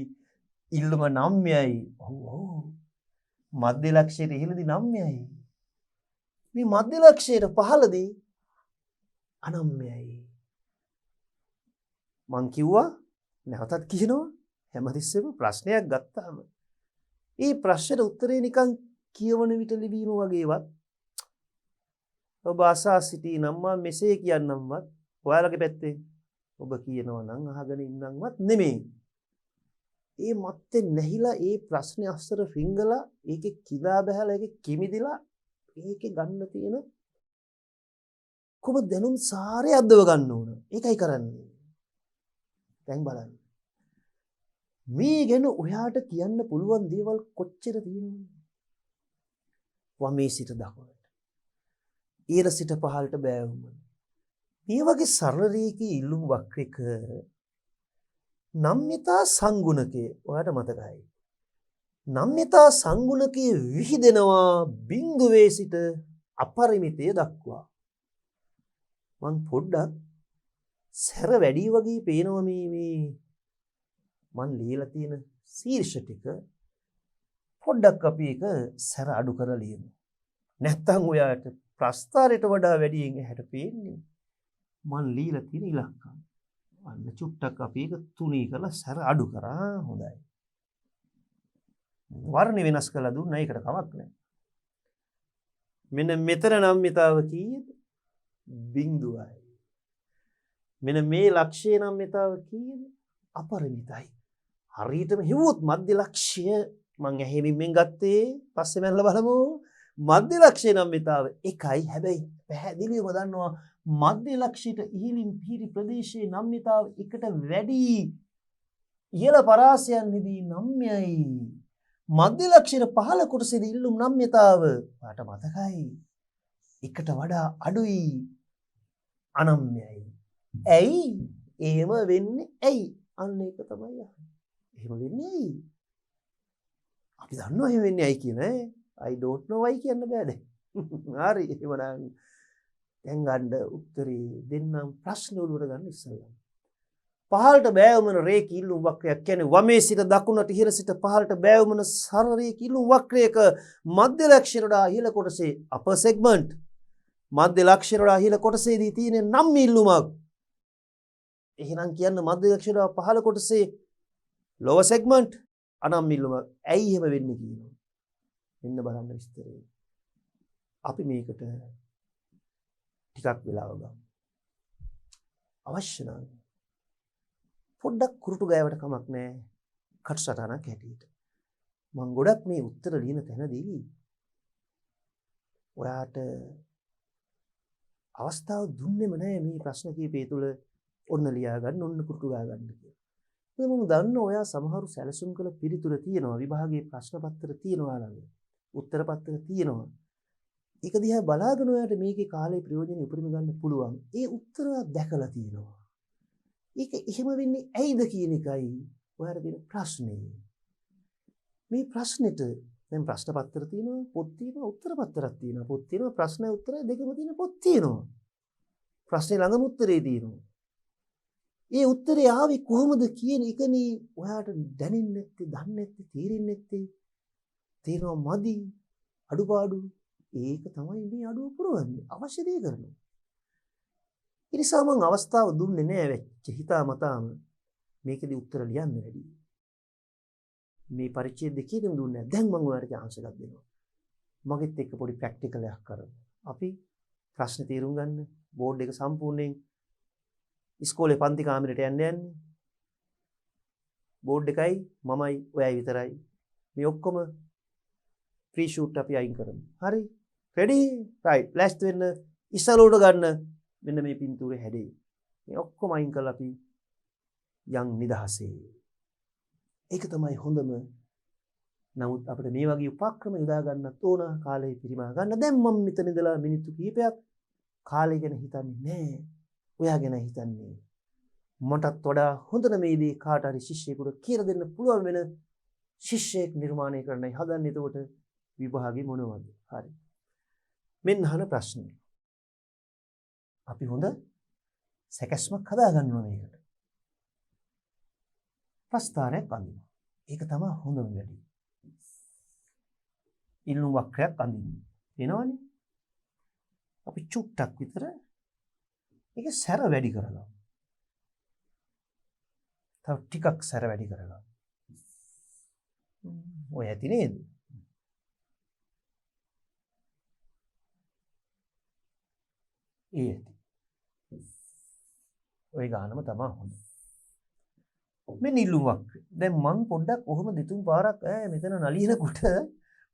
ඉල්ලුම නම්‍යයි. ඔව්. මධ්‍ය ලක්ෂයට ඉහළදී නම්‍යයි. මේ මධ්‍ය ලක්ෂයට පහළදී අනම්‍යයි. මං කිව්වා නැවතත් කියනවා හැමතිස්සෙම ප්‍රශ්නයක් ගත්තාම ඒ ප්‍රශ්නෙට උත්තරේ නිකන් කියවන විට ලිවීම වගේවත් ඔබ අසා සිටිනම් මම මෙසේ කියන්නම්වත් ඔයාලගේ පැත්තේ ඔබ කියනවා නම් අහගෙන ඉන්නම්වත් නෙමෙයි. ඒ මත්තේ නැහිලා ඒ ප්‍රශ්නේ අස්සර රිංගලා ඒකේ කිදා බහැලා ඒකේ කිමිදිලා ඒකේ ගන්න තියෙන කොහොමද දැනුම් සාරය අදව ගන්න ඕන. ඒකයි කරන්නේ. දැන් බලන්න. මේ ගැන ඔයාට කියන්න පුළුවන් දේවල් කොච්චර තියෙනවද? වමේ සිට දකුණට. ඉහළ සිට පහළට බෑවුම. මේ වගේ සරල රේඛී ඉල්ලුම් වක්‍රයක නම්‍යතා සංගුණකයේ ඔයාට මතකයි. නම්‍යතා සංගුණකයේ විහිදෙනවා බිංදුවේ සිට අපරිමිතය දක්වා. මං පොඩ්ඩක් සැර වැඩි වගේ පේනවා මේ මං ලියලා තියෙන ශීර්ෂ ටික පොඩ්ඩක් අපි ඒක සැර අඩු කරලා ලියමු. නැත්තම් ඔයාට ප්‍රස්තාරයට වඩා වැඩියෙන් ඇහැට පේන්නේ මං ලියලා තියෙන ඉලක්කම්. අන්න චුට්ටක් අපි ඒක තුනී කරලා සැර අඩු කරා. හොඳයි. වර්ණ වෙනස් කරලා දුන්නා ඒකට කමක් නැහැ. මෙන්න මෙතන නම්‍යතාව කීයද? බිංදුවයි. මෙන්න මේ ලක්ෂයේ නම්‍යතාව කීයද? අපරිමිතයි. හරියටම හිවුවොත් මධ්‍ය ලක්ෂය මං ඇහිමින්ෙන් ගත්තේ පස්සේ මැනලා බලමු. මධ්‍ය ලක්ෂයේ නම්‍යතාව 1යි. හැබැයි පැහැදිලිවම දන්නවා මධ්‍ය ලක්ෂයට ඉහළින් පිහිටි ප්‍රදේශයේ නම්‍යතාව 1ට වැඩි. ඉහළ පරාසයන්හිදී නම්‍යයි. මධ්‍ය ලක්ෂයට පහළ කොටසේදී ඉල්ලුම් නම්‍යතාව පාට මතකයි. 1ට වඩා අඩුයි. අනම්‍යයි. ඇයි? එහෙම වෙන්නේ ඇයි? අන්න ඒක තමයි අහන්නේ. එහෙම වෙන්නේ ඇයි? අපි දන්නවා එහෙම වෙන්නේ ඇයි කියන ඈ. I don't know why කියන්න බෑ දැන්. හරි එහෙමනම් දැන් ගන්න උත්තරේ දෙන්නම් ප්‍රශ්න වලට ගන්න ඉස්සෙල්ලා. පහළට බෑවුමන රේඛී ඉල්ලුම් වක්‍රයක් කියන්නේ වමේ සිට දකුණට ඉහළ සිට පහළට බෑවුමන සරල රේඛී ඉල්ලුම් වක්‍රයක මධ්‍ය ලක්ෂයට වඩා ඉහළ කොටසේ upper segment මධ්‍ය ලක්ෂයට වඩා ඉහළ කොටසේදී තියෙන නම් ඉල්ලුමක්. එහෙනම් කියන්න මධ්‍ය ලක්ෂයට වඩා පහළ කොටසේ lower segment අනම් ඉල්ලුමක්. ඇයි එහෙම වෙන්නේ කියනවා. මෙන්න බලන්න විස්තරය. අපි මේකට ටිකක් වෙලාව ගමු. අවශ්‍ය නම් පොඩ්ඩක් කුරුටු ගෑවට කමක් නැහැ. කටසටහනක් හැටියට. මම ගොඩක් මේ උත්තර ලියන තැනදී ඔයාට අවස්ථාව දුන්නෙම නැහැ මේ ප්‍රශ්න කීපය තුල ඔන්න ලියා ගන්න ඔන්න කුරුටු ගා ගන්න කියලා. මම දන්නවා ඔයා සමහරු සැලසුම් කළ පිළිතුර තියෙනවා විභාගයේ ප්‍රශ්න පත්‍ර තියෙනවා ළඟ. උත්තර පත්‍ර තියෙනවා. ඒක දිහා බලාගෙන ඔයාට මේකේ කාලේ ප්‍රයෝජනෙ උපරිම ගන්න පුළුවන්. ඒ උත්තර දැකලා තියෙනවා. ඒක එහෙම වෙන්නේ ඇයිද කියන එකයි ඔයාට තියෙන ප්‍රශ්නේ. මේ ප්‍රශ්නෙට දැන් ප්‍රශ්න පත්‍ර තියෙනවා, පොත් තියෙනවා, උත්තර පත්‍රයක් තියෙනවා. පොත් තියෙනවා, ප්‍රශ්නයි උත්තරයි දෙකම තියෙන පොත් තියෙනවා. ප්‍රශ්නේ ළඟම උත්තරේ තියෙනවා. ඒ උත්තරේ ආවේ කොහොමද කියන එකනේ ඔයාට දැනෙන්නේ නැත්තේ, දන්නේ නැත්තේ, තේරෙන්නේ නැත්තේ. තේරෙනවා මදි, අඩුපාඩු. ඒක තමයි මේ අඩුව පුරවන්නේ. අවශ්‍ය දේ කරනවා. ඒ නිසා මම අවස්ථාව දුන්නේ නෑ වෙච්ච හිතාමතාම මේකෙදි උත්තර ලියන්න වැඩි. මේ පරිච්ඡේද දෙකේදීම දුන්නේ නෑ. දැන් මම ඔයාලට chance එකක් දෙනවා. මගෙත් එක්ක පොඩි ප්‍රැක්ටිකල් එකක් කරමු. අපි ප්‍රශ්න තේරුම් ගන්න බෝඩ් එක සම්පූර්ණයෙන් ඉස්කෝලේ පන්ති කාමරයට යන්නේ. බෝඩ් එකයි මමයි ඔයයි විතරයි. මේ ඔක්කොම ෆ්‍රී ෂූට් අපි අයින් කරමු. හරි? රෙඩි? රයිට්. ලෑස්ති වෙන්න. ඉස්සලෝට ගන්න. මෙන්න මේ පින්තූරේ හැඩේ. මේ ඔක්කොම අයින් කරලා අපි යන් නිදහසේ. ඒක තමයි හොඳම. නමුත් අපිට මේ වගේ උපක්‍රම යොදා ගන්නත් ඕන කාලේ පිරිමා ගන්න. දැන් මම මෙතන ඉඳලා මිනිත්තු කිහිපයක් කාලය ගැන හිතන්නේ නැහැ. ඔයා ගැන හිතන්නේ. මටත් වඩා හොඳට මේ දේ කාට හරි ශිෂ්‍යයෙකුට කියලා දෙන්න පුළුවන් වෙන ශිෂ්‍යයෙක් නිර්මාණය කරන්නයි හදන්නේ. එතකොට විභාගේ මොනවද? හරි. මෙන්න අහන ප්‍රශ්නේ. අපි හොඳ සැකස්මක් හදා ගන්නවා මේකට. ප්‍රස්තාරයක් අඳිනවා. ඒක තමයි හොඳම වැඩි. ඉල්ලුම් වක්‍රයක් අඳින්න. වෙනවනේ. අපි චුට්ටක් විතර ඒක සැර වැඩි කරලා. තව ටිකක් සැර වැඩි කරලා. ඔය ඇති නේද? ඒ ඇති. ඔය ගානම තමයි හොඳ. මේ නිල්ලුම් වක්‍රය. දැන් මං පොඩ්ඩක් කොහොම දෙතුන් පාරක් මෙතන නලියනකොට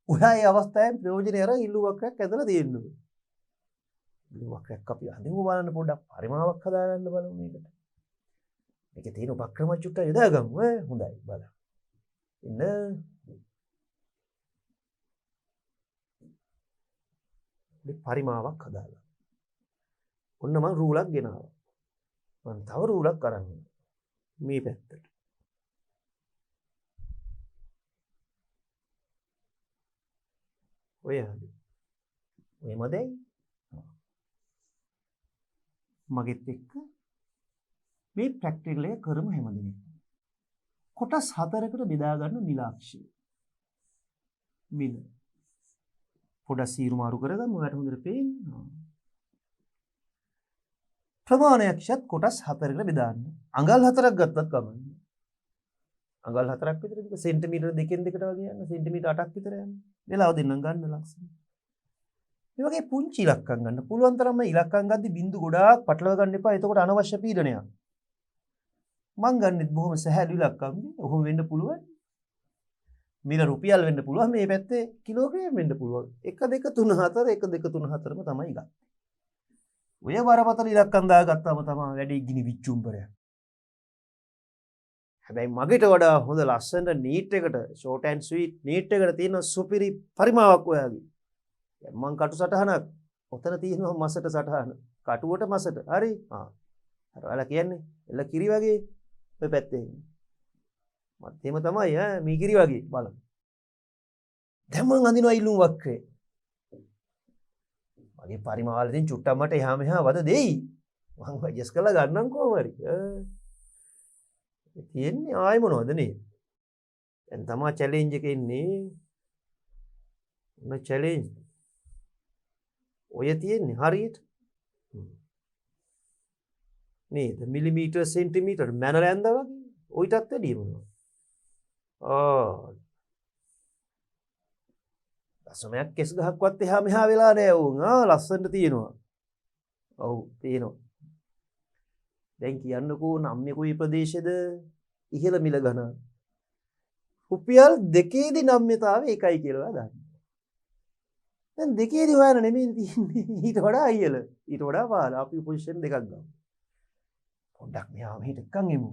ඔයා ඒ අවස්ථාවෙන් ප්‍රයෝජනෙ අරන් ඉල්ලුම් වක්‍රයක් ඇදලා තියෙන්න ඕනේ. ඉල්ලුම් වක්‍රයක් අපි අඳිමු බලන්න පොඩ්ඩක් පරිමාවක් හදාගන්න බලමු මේකට. මේකේ තියෙන උපක්‍රම චුට්ටක් යොදාගමු හොඳයි බලන්න. ඉන්න මේ පරිමාවක් හදාගන්න. ඔන්න මම රූලක් ගෙනාවා. මම තව රූලක් අරන් මේ පැත්තට. ඔය මදයි. මගෙත් එක්ක මේ ප්‍රැක්ටිකල් එක කරමු හැමදෙනෙක්. කොටස් 4කට බෙදා ගන්න මිලාක්ෂය. මිල. පොඩක් සීරු මාරු කරගමු. ඔයාලට හොඳට පේනවා. ප්‍රමාණයක්ෂත් කොටස් 4කට බෙදාන්න. අඟල් 4ක් ගත්තත් කමන්නේ. අඟල් 4ක් විතර දිග සෙන්ටිමීටර 2න් 2කට වගේ යන සෙන්ටිමීටර 8ක් විතර යන. වෙලාව දෙන්නම් ගන්න ලක්ෂණ. මේ වගේ පුංචි ඉලක්කම් ගන්න. පුළුවන් තරම් ඉලක්කම් ගද්දි බින්දු ගොඩාක් පටලවා ගන්න එපා. එතකොට අනවශ්‍ය පීඩනයක්. මං ගන්නෙත් බොහොම සහැල්ලු ඉලක්කම්. ඔහොම වෙන්න පුළුවන්. මිල රුපියල් වෙන්න පුළුවන්. මේ පැත්තේ කිලෝග්‍රෑම් වෙන්න පුළුවන්. 1 2 3 4 1 2 3 4ම තමයි ගන්න. ඔය බරපතල ඉලක්කම් දාගත්තාම තමයි වැඩි ගිනි විච්චුම්බරයක්. හැබැයි මගේට වඩා හොඳ ලස්සනට නීට් එකට ෂෝට් ඇන්ඩ් ස්වීට් නීට් එකට තියෙන සුපිරි පරිමාවක් ඔයාගේ. දැන් මං කටු සටහනක් ඔතන තියෙනවා මසට සටහන. කටුවට මසට. හරි? අර ඔයාලා කියන්නේ එළ කිරි වගේ ඔය පැත්තේ. මැදේම තමයි මේ කිරි වගේ බලන්න. දැන් මං අඳිනවා ඉල්ලුම් වක්‍රේ. මගේ පරිමාවල තියෙන චුට්ටක් මට එහා මෙහා වද දෙයි. මං ඇඩ්ජස්ට් කරලා ගන්නම් කොහොම හරි. තියෙන්නේ ආයෙ මොනවද නේ? දැන් තමයි චැලෙන්ජ් එක එන්නේ. මොන චැලෙන්ජ්? ඔය තියෙන්නේ හරියට. නේද? මිලිමීටර් සෙන්ටිමීටර් මැනර ඇඳා වගේ. ඔයිටත් වැඩිය මොනවද? දශමයක් කෙස් ගහක්වත් එහා මෙහා වෙලා නෑ උන්. ලස්සනට තියෙනවා. ඔව් තියෙනවා. දැන් කියන්නකෝ නම් කොයි ප්‍රදේශෙද ඉහළ මිල ගණන්. රුපියල් 2ේදී නම්‍යතාවය එකයි කියලා දාන්න. දැන් 2ේදී හොයන්න නෙමෙයි තියෙන්නේ. ඊට වඩා ඉහළ. ඊට වඩා පහළ අපි පොසිෂන් දෙකක් ගමු. පොඩ්ඩක් මෙහා මෙහෙට එක්කන් එමු.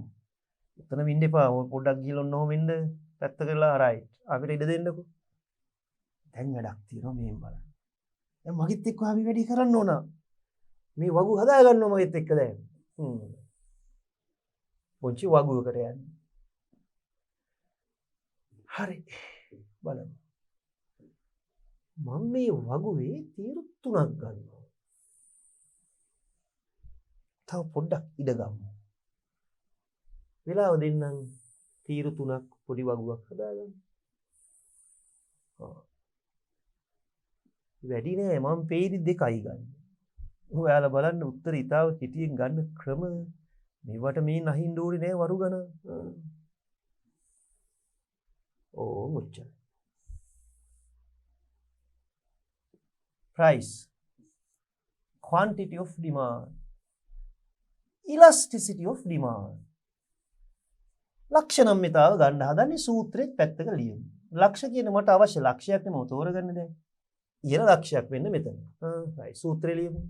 උතන වින්න එපා. ඔය පොඩ්ඩක් ගිහලා ඔන්න ඔහොම ඉන්න. පැත්ත කරලා රයිට්. අපිට ඉඩ දෙන්නකෝ. දැන් වැඩක් තියෙනවා මේන් බලන්න. දැන් මගෙත් එක්ක අපි වැඩි කරන්න ඕන. මේ වගු හදා ගන්නවා මගෙත් එක්ක දැන්. පොන්චි වගුවකට යන්නේ. හරි. බලමු. මම මේ වගුවේ තීරු 3ක් ගන්නවා. තව පොඩ්ඩක් ඉඩ ගමු. වෙලාව දෙන්නම් තීරු 3ක් පොඩි වගුවක් හදාගන්න. වැඩි නෑ මම පේරි 2යි ගන්න. ඔයාලා බලන්න උත්තර ඉතාව හිතියෙන් ගන්න ක්‍රම මේවට මේ නහින්න ඕනේ නෑ වරු ගණන්. ඔච්චර. price, quantity of demand, elasticity of demand. ලක්ෂ නම්මිතාව ගන්න හදන්නේ සූත්‍රෙත් පැත්තක ලියමු. ලක්ෂ කියන මට අවශ්‍ය ලක්ෂයක් නෙමෙයි තෝරගන්න දැන්. ඉහළ ලක්ෂයක් වෙන්න මෙතන. right සූත්‍රය ලියමු.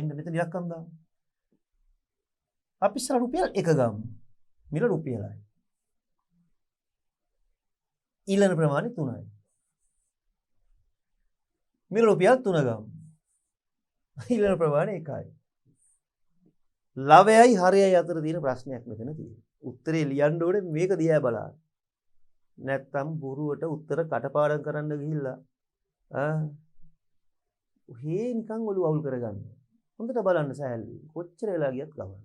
ඉන්න මෙතන ඉලක්කම් දාමු. අපි ඉස්සර රුපියල් 1 ගමු. මිල රුපියලයි. ඊළඟ ප්‍රමාණය 3යි. මිල රුපියල් 3 ගමු. ඊළඟ ප්‍රමාණය 1යි. ලවයයි හරයයි අතර තියෙන ප්‍රශ්නයක් මෙතන තියෙනවා. උත්තරේ ලියන්න ඕනේ මේක දිහා බලන්න. නැත්තම් බොරුවට උත්තර කටපාඩම් කරන්න ගිහිල්ලා ඔහේ නිකන් ඔලුව අවුල් කරගන්න. හොඳට බලන්න සෑහළු. කොච්චර වෙලා ගියත් ගමන්.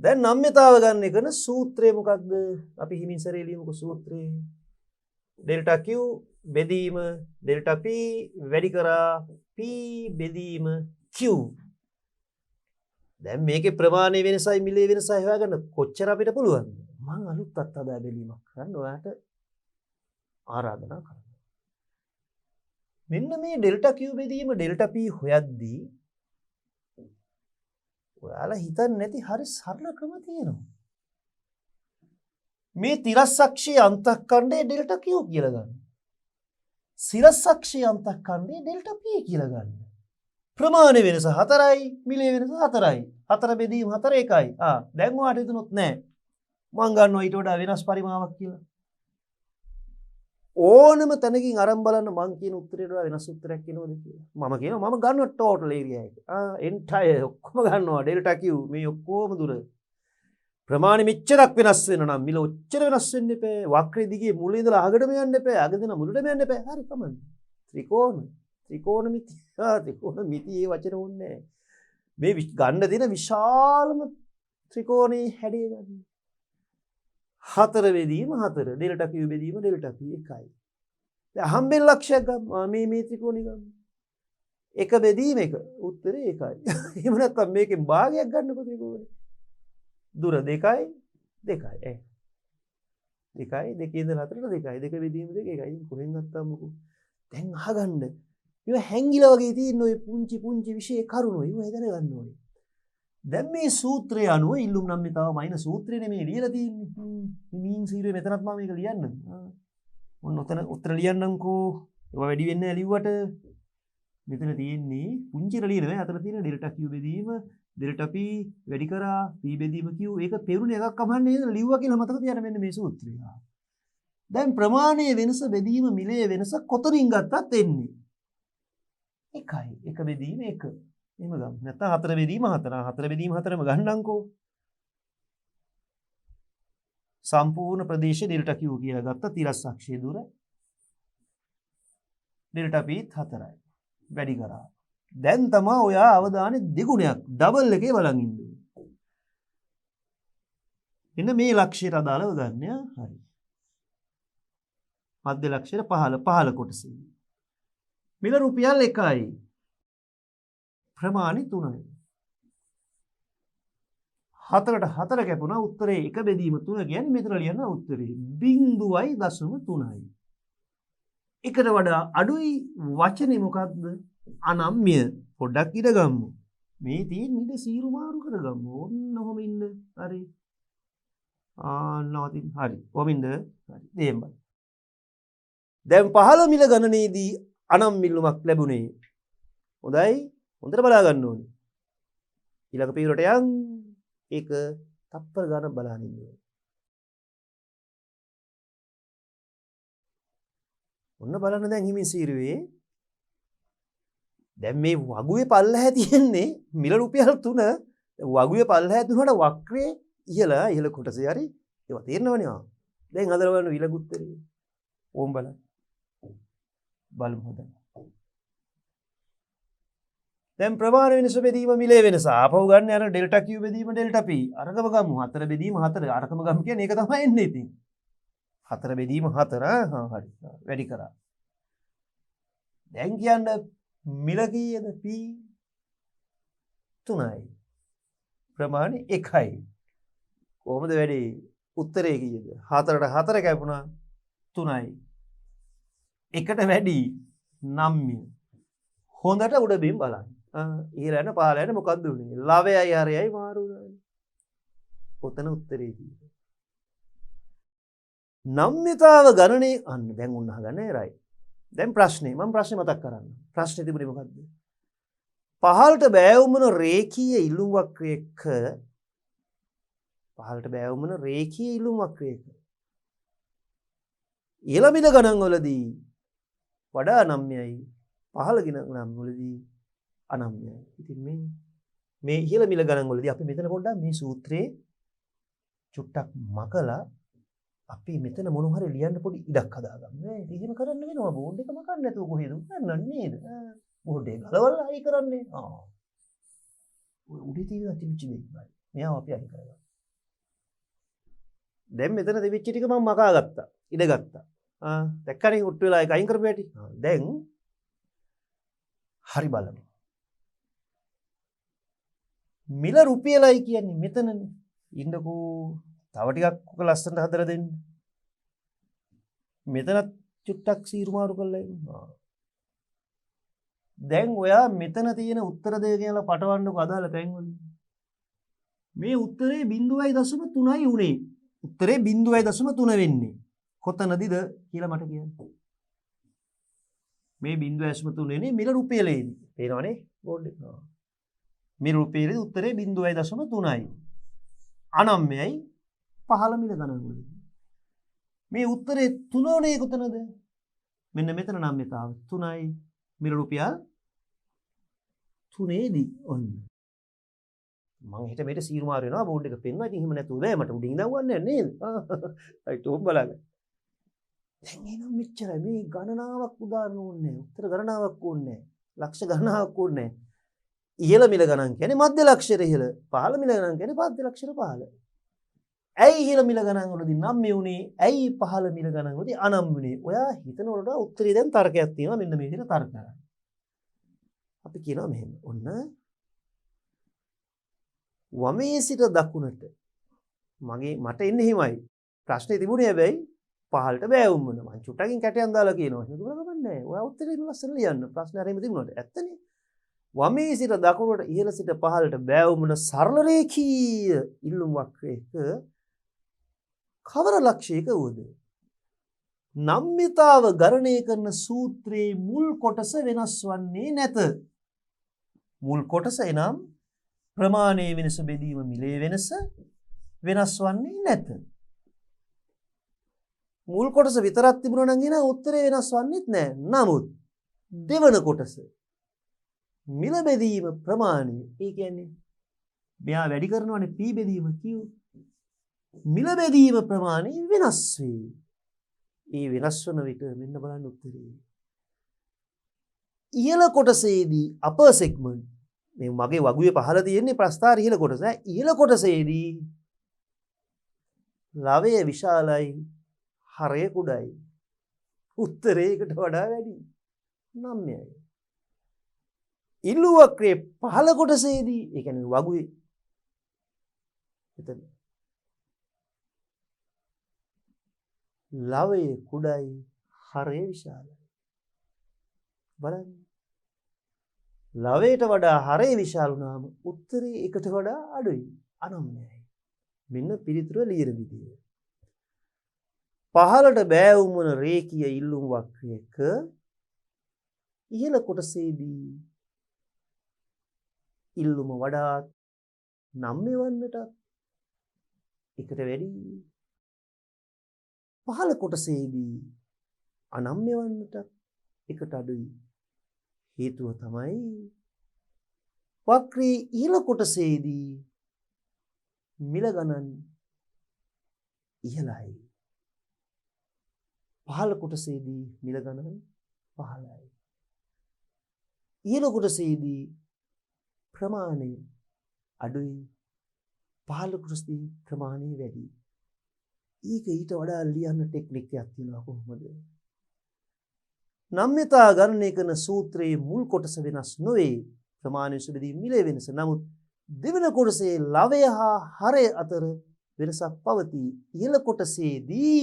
දැන් නම්‍යතාව ගන්න එකන සූත්‍රය මොකක්ද? අපි හිමින් සැරේ ලියමුකෝ සූත්‍රය. ඩෙල්ටා Q බෙදීම ඩෙල්ටා P වැඩි කරා P බෙදීම Q. දැන් මේකේ ප්‍රමාණය වෙනසයි මිලේ වෙනසයි හොයාගන්න කොච්චර අපිට පුළුවන්ද? මම අලුත් අත්හදා බැලීමක් කරන්න ඔයාලට ආරාධනා කරනවා. මෙන්න මේ ඩෙල්ටා Q බෙදීම ඩෙල්ටා P හොයද්දී ඔයාලා හිතන්නේ නැති හරි සරල ක්‍රම තියෙනවා. මේ තිරස්සක්ෂයේ අන්තක්ඛණ්ඩය ඩෙල්ටා Q කියලා ගන්න. සිරස්සක්ෂයේ අන්තක්ඛණ්ඩය ඩෙල්ටා P කියලා ගන්න. ප්‍රමාණ වෙනස 4යි මිලේ වෙනස 4යි. 4 බෙදීම 4 1යි. දැන් ඔයාලට හිතුනොත් නෑ. මං ගන්නවා ඊට වඩා වෙනස් පරිමාවක් කියලා. ඕනම තැනකින් අරන් බලන්න මං කියන උත්තරේට වඩා වෙනස් උත්තරයක් එනවද කියලා. මම කියනවා මම ගන්නවා ටෝටල් ඒරියා එක. එන්ටයර් ඔක්කොම ගන්නවා ඩෙල්ටා Q මේ ඔක්කොම දුර. ප්‍රමාණය මෙච්චරක් වෙනස් වෙන නම් මිල ඔච්චර වෙනස් වෙන්න එපා. වක්‍රයේ දිගේ මුලින් ඉඳලා අගටම යන්න එපා. අග දෙන මුලටම යන්න එපා. හරි කමන්නේ. ත්‍රිකෝණමිති. ත්‍රිකෝණමිති ඒ වචන ඕනේ නැහැ. මේ ගන්න දෙන විශාලම ත්‍රිකෝණේ හැඩය ගන්න. 4 බෙදීම 4 ඩෙල්ටා Q බෙදීම ඩෙල්ටා P 1යි. දැන් හම්බෙන් ලක්ෂයක් ගමු. මේ ත්‍රිකෝණي ගමු. 1 බෙදීම 1 උත්තරේ 1යි. එහෙම නැත්නම් මේකෙන් භාගයක් ගන්නකො ත්‍රිකෝණේ. දුර 2යි 2යි. 2යි 2 ඉඳලා 4ට 2යි 2 බෙදීම 2 1යි. කොහෙන් ගත්තාම මොකෝ. දැන් අහගන්න. මේවා හැංගිලා වගේ තියෙන ඔය පුංචි පුංචි විශේෂ කරුණු ඒවා හිතන ගන්න ඕනේ. දැන් මේ සූත්‍රය අනුව ඉල්ලුම් නම්මිතාව මයින සූත්‍රය නෙමෙයි ලියලා තියෙන්නේ. මීන් සීරුවේ මෙතනත් මම මේක ලියන්න. ඔන්න ඔතන උත්තර ලියන්නම්කෝ. ඒවා වැඩි වෙන්නේ නැහැ ලිව්වට. මෙතන තියෙන්නේ පුංචිට ලියන නෑ. අතන තියෙන ඩෙල්ටා Q බෙදීම ඩෙල්ටා P වැඩි කරා P බෙදීම Q. ඒක පෙරුණේ එකක් කමන්නේ නේද? ලිව්වා කියලා මතක තියාගන්න මෙන්න මේ සූත්‍රය. දැන් ප්‍රමාණයේ වෙනස බෙදීම මිලේ වෙනස කොතනින් ගත්තත් එන්නේ 1යි. 1 බෙදීම 1. එහෙම ගමු. නැත්නම් 4 බෙදීම 4. 4 බෙදීම 4ම ගන්නම්කෝ. සම්පූර්ණ ප්‍රදේශය ඩෙල්ටා Q කියලා ගත්ත තිරස්සක්ෂයේ දුර ඩෙල්ටා P 4යි. වැඩි කරා. දැන් තමයි ඔයා අවධානය දෙගුණයක් ඩබල් එකේ බලන් ඉන්නේ. එන්න මේ ලක්ෂයට අදාළව ගන්න. හරි. මධ්‍ය ලක්ෂයට 15 කොටසෙ. මිල රුපියල් 1යි. ප්‍රමාණි 3යි. 4ට 4 කැපුණා උත්තරේ 1 බෙදීම 3 කියන්නේ මෙතන ලියන උත්තරේ 0.3යි. එකට වඩා අඩුයි වචනේ මොකද්ද? අනම්‍ය. පොඩ්ඩක් ඉඳ ගමු. මේ තියෙන ඉඳ සීරු මාරු කරගමු. ඔන්න ඔහොම ඉන්න. හරි. නවතින්. හරි. ඔහොම ඉන්න. හරි. දෙන්න. දැන් 15 මිල ගණනේදී අනම් මිල්ලුමක් ලැබුණේ. හොඳයි. හොඳට බලා ගන්න ඕනේ. ඊළඟ පියවරට යන් ඒක තප්පර ගණන් බලන්න ඉන්න ඕනේ. ඔන්න බලන්න දැන් හිමින් සීරුවේ දැන් මේ වගුවේ පල්ලහැ තියෙන්නේ මිල රුපියල් 3 වගුවේ පල්ලහැ දුන්නට වක්‍රයේ ඉහළ කොටසේ හරි ඒවා තේරෙනවනේ ආ. දැන් අදලා බලන්න විලකුත්තරේ. ඕම් බලන්න. බලමු හොඳට. දැන් ප්‍රමාණ වෙනස බෙදීම මිලේ වෙනස. ආපහු ගන්න අර ඩෙල්ටා Q බෙදීම ඩෙල්ටා P. අරකම ගමු. 4 බෙදීම 4. අරකම ගමු කියන්නේ ඒක තමයි එන්නේ ඉතින්. 4 බෙදීම 4. හරි. වැඩි කරා. දැන් කියන්න මිල කීයද? P 3යි. ප්‍රමාණය 1යි. කොහොමද වැඩි? උත්තරේ කීයද? 4ට 4 කැපුණා 3යි. එකට වැඩි 9. හොඳට උඩ බිම් බලන්න. ඊළඟ පහළ යන මොකද්ද උනේ? ලවයයි හරයයි මාරු වුණානේ. ඔතන උත්තරේ කීයද? නම්‍යතාව ගණනේ අන්න දැන් උන්න අහගන්නේ රයි. දැන් ප්‍රශ්නේ මම ප්‍රශ්නේ මතක් කරන්න. ප්‍රශ්නේ තිබුණේ මොකද්ද? පහළට බෑවුමන රේඛීය ඉලුම් වක්‍රයක පහළට බෑවුමන රේඛීය ඉලුම් වක්‍රයක ඉහළ මිල ගණන් වලදී වඩා නම්‍යයි පහළ ගණන් වලදී අනම්‍යයි. ඉතින් මේ ඉහළ මිල ගණන් වලදී අපි මෙතන පොඩ්ඩක් මේ සූත්‍රයේ චුට්ටක් මකලා අපි මෙතන මොන හරි ලියන්න පොඩි ඉඩක් හදාගමු. නේද? එහෙම කරන්න වෙනවා. බෝඩ් එක මකන්න නැතුව කොහෙද උන්නන්නේ නේද? බෝඩ් එක ගලවලා අයි කරන්නේ. ඔය උඩේ තියෙන තිබිච්ච දෙයක්. මෙයාව අපි අයි කරගන්න. දැන් මෙතන තිබිච්ච ටික මම මකා ගත්තා. ඉඩ ගත්තා. දැක්කනේ උට් වෙලා ඒක අයින් කරපු හැටි. දැන් හරි බලන්න. මිල රුපියලයි කියන්නේ මෙතනනේ. ඉන්නකෝ තව ටිකක් ඔක ලස්සනට හදලා දෙන්න. මෙතනත් චුට්ටක් සීරු මාරු කරලා ඉන්නවා. දැන් ඔයා මෙතන තියෙන උත්තර දෙක කියලා පටවන්නකො අදාළ තැන් වලින්. මේ උත්තරේ 0.3යි උනේ. උත්තරේ 0.3 වෙන්නේ. කොතනදද කියලා මට කියන්න. මේ 0.3 වෙන්නේ මිල රුපියලේදී. පේනවනේ බෝඩ් එක. මිල රුපියලේදී උත්තරේ 0.3යි. අනම්‍යයි පහළ මිල ගණන් වලදී. මේ උත්තරේ 3 උනේ කොතනද? මෙන්න මෙතන නම්‍යතාව 3යි මිල රුපියල් 3ේදී ඔන්න. මම හිත මේට සීරු මාරු වෙනවා බෝඩ් එක පෙන්නවා. ඉතින් එහෙම නැතුව බෑ මට උඩින් දවන්නේ නේද? හරි තෝම් බලන්න. දැන් එනම් මෙච්චරයි මේ ගණනාවක් උදාහරණ ඕනේ නැහැ. උත්තර ගණනාවක් ඕනේ නැහැ. ලක්ෂ ගණනාවක් ඕනේ නැහැ. ඉහළ මිල ගණන් කියන්නේ මධ්‍ය ලක්ෂර ඉහළ. පහළ මිල ගණන් කියන්නේ මධ්‍ය ලක්ෂර පහළ. ඇයි ඉහළ මිල ගණන් වලදී නම් මෙුනේ? ඇයි පහළ මිල ගණන් වලදී අනම් වුනේ? ඔයා හිතනකොට උත්තරේ දැන් තර්කයක් තියෙනවා. මෙන්න මේ විදිහට තර්ක කරන්න. අපි කියනවා මෙහෙම. ඔන්න වමේ සිට දකුණට මට එන්නේ හිමයි. ප්‍රශ්නේ තිබුණේ හැබැයි පහළට බෑවුම් වුණා. මං චුට්ටකින් කැටයන් දාලා කියනවා. ඒක දුර ගමන් නැහැ. ඔයා උත්තරේ ලස්සන ලියන්න. ප්‍රශ්නේ හරියම තිබුණාට ඇත්තනේ. වමේ සිට දකුණට ඉහළ සිට පහළට බෑවුම් වුණ සරල රේඛීය ඉල්ලුම් වක්‍රයක කවර ලක්ෂයක වුවද? නම්‍යතාව ගණනය කරන සූත්‍රයේ මුල් කොටස වෙනස් වන්නේ නැත. මුල් කොටස එනම් ප්‍රමාණයේ වෙනස බෙදීම මිලේ වෙනස වෙනස් වන්නේ නැත. මුල් කොටස විතරක් තිබුණා නම් එන උත්තරේ වෙනස් වන්නේත් නැහැ. නමුත් දෙවන කොටස මිල බෙදීම ප්‍රමාණය ඒ කියන්නේ මෙයා වැඩි කරනවානේ P බෙදීම Q. මිල බෙදීම ප්‍රමාණය වෙනස් වේ. ඒ වෙනස් වන විට මෙන්න බලන්න උත්තරේ. ඉහළ කොටසේදී අපර් සෙග්මන්ට් මේ මගේ වගුවේ පහළ තියෙන්නේ ප්‍රස්ථාර ඉහළ කොටස. ඉහළ කොටසේදී ලවය විශාලයි හරය කුඩයි. උත්තරේකට වඩා වැඩි. 9යි. ඉල්ලු වක්‍රයේ පහළ කොටසේදී ඒ කියන්නේ වගුවේ එතන ලවය කුඩයි හරය විශාලයි. බලන්න. ලවයට වඩා හරය විශාල වුණාම උත්තරේ එකට වඩා අඩුයි. අනම්‍යයි. මෙන්න පිළිතුර ලියන විදිය. පහළට බෑවුම් වන රේඛීය ඉල්ලුම් වක්‍රයක ඉහළ කොටසේදී ඉල්ලුම වඩාත් නම්‍ය වන්නට එකට වැඩි. පහළ කොටසේදී අනම්‍ය වන්නට එකට අඩුයි. හේතුව තමයි වක්‍රයේ ඉහළ කොටසේදී මිල ගණන් ඉහළයි. පහළ කොටසේදී මිල ගණන් පහළයි. ඉහළ කොටසේදී ප්‍රමාණය අඩුයි. පහළ කොටසේදී ප්‍රමාණය වැඩි. ඊට වඩා ලියන්න ටෙක්නික් එකක් තියෙනවා කොහොමද? නම්‍යතා ගණනය කරන සූත්‍රයේ මුල් කොටස වෙනස් නොවේ. ප්‍රමාණය සුබදී මිලේ වෙනස. නමුත් දෙවන කොටසේ ලවය හා හරය අතර වෙනසක් පවතී. ඉහළ කොටසේදී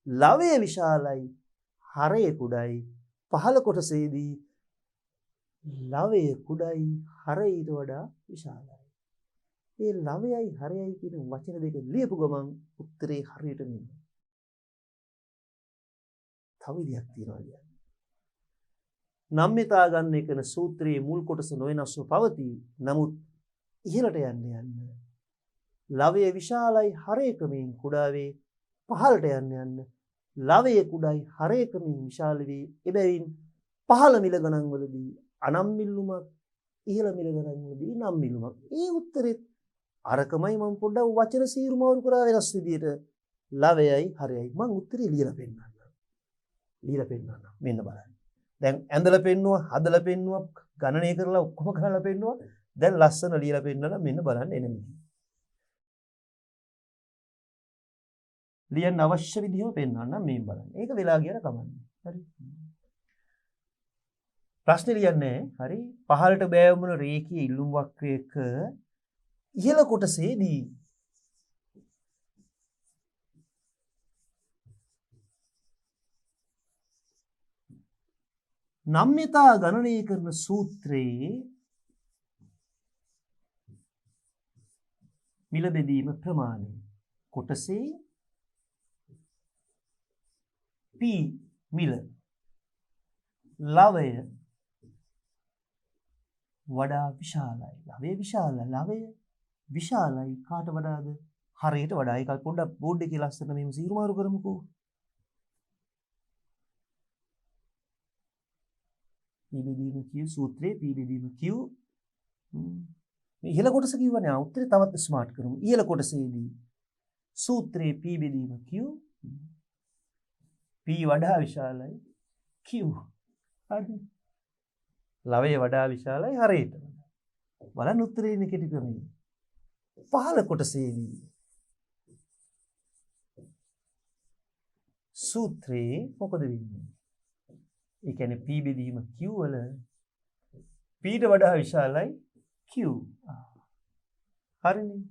ලවය විශාලයි, හරය කුඩයි. පහළ කොටසේදී ලවය කුඩයි, හරය ඊට වඩා විශාලයි. මේ ලවයයි හරයයි කියන වචන දෙක ලියපු ගමන් උත්තරේ හරියට මෙන්න. තව විදියක් තියෙනවා කියන්නේ. නම්‍යතා ගණනය කරන සූත්‍රයේ මුල් කොටස නොවෙනස්ව පවතී. නමුත් ඉහළට යන්න ලවය විශාලයි, හරය ක්‍රමයෙන් කුඩා වේ. පහළට යන්න ලවය කුඩයි, හරය ක්‍රමයෙන් විශාල වේ. එබැවින් පහළ මිල ගණන් වලදී අනම් මිල්ලුමක්, ඉහළ මිල ගණන් වලදී නම් මිල්ලුමක්. ඒ උත්තරෙත් අරකමයි. මම පොඩ්ඩක් වචන සීරු මාරු කරා වෙනස් විදියට ලවයයි හරයයි. මම උත්තරේ ලියලා පෙන්නන්නම්. මෙන්න බලන්න. දැන් ඇඳලා පෙන්නුවා, හදලා පෙන්නුවා, ගණනය කරලා ඔක්කොම කරලා පෙන්නුවා. දැන් ලස්සන ලියලා පෙන්නලා මෙන්න බලන්න එන විදිහ. ලියන්න අවශ්‍ය විදිහම පෙන්වන්නම් මේ බලන්න. ඒක වෙලා ගියර කමන්නේ. හරි. ප්‍රශ්නේ ලියන්නේ හරි. පහළට බෑවුමන රේඛීය ඉල්ලුම් වක්‍රයක ඉහළ කොටසේදී නම්‍යතා ගණනය කරන සූත්‍රයේ මිල බෙදීම ප්‍රමාණය කොටසේ P මිල ලවය වඩා විශාලයි. ලවය විශාලයි කාට වඩාද? හරයට වඩා. ඒක පොඩ්ඩක් බෝඩ් එකේ ලස්සන මෙහෙම සීරු මාරු කරමුකෝ. P බෙදීම Q සූත්‍රයේ P බෙදීම Q මේ ඉහළ කොටස කිව්වනේ. උත්තරේ තවත් ස්මාර්ට් කරමු. ඉහළ කොටසේදී සූත්‍රයේ P බෙදීම Q P වඩා විශාලයි Q. හරි. ලවය වඩා විශාලයි හරයට. බලන්න උත්තරේ ඉන්නේ කෙටි ක්‍රමයේ. පහළ කොටසේදී සූත්‍රයේ මොකද වෙන්නේ? ඒ කියන්නේ P බෙදීම Q වල P ට වඩා විශාලයි Q. හරිනේ.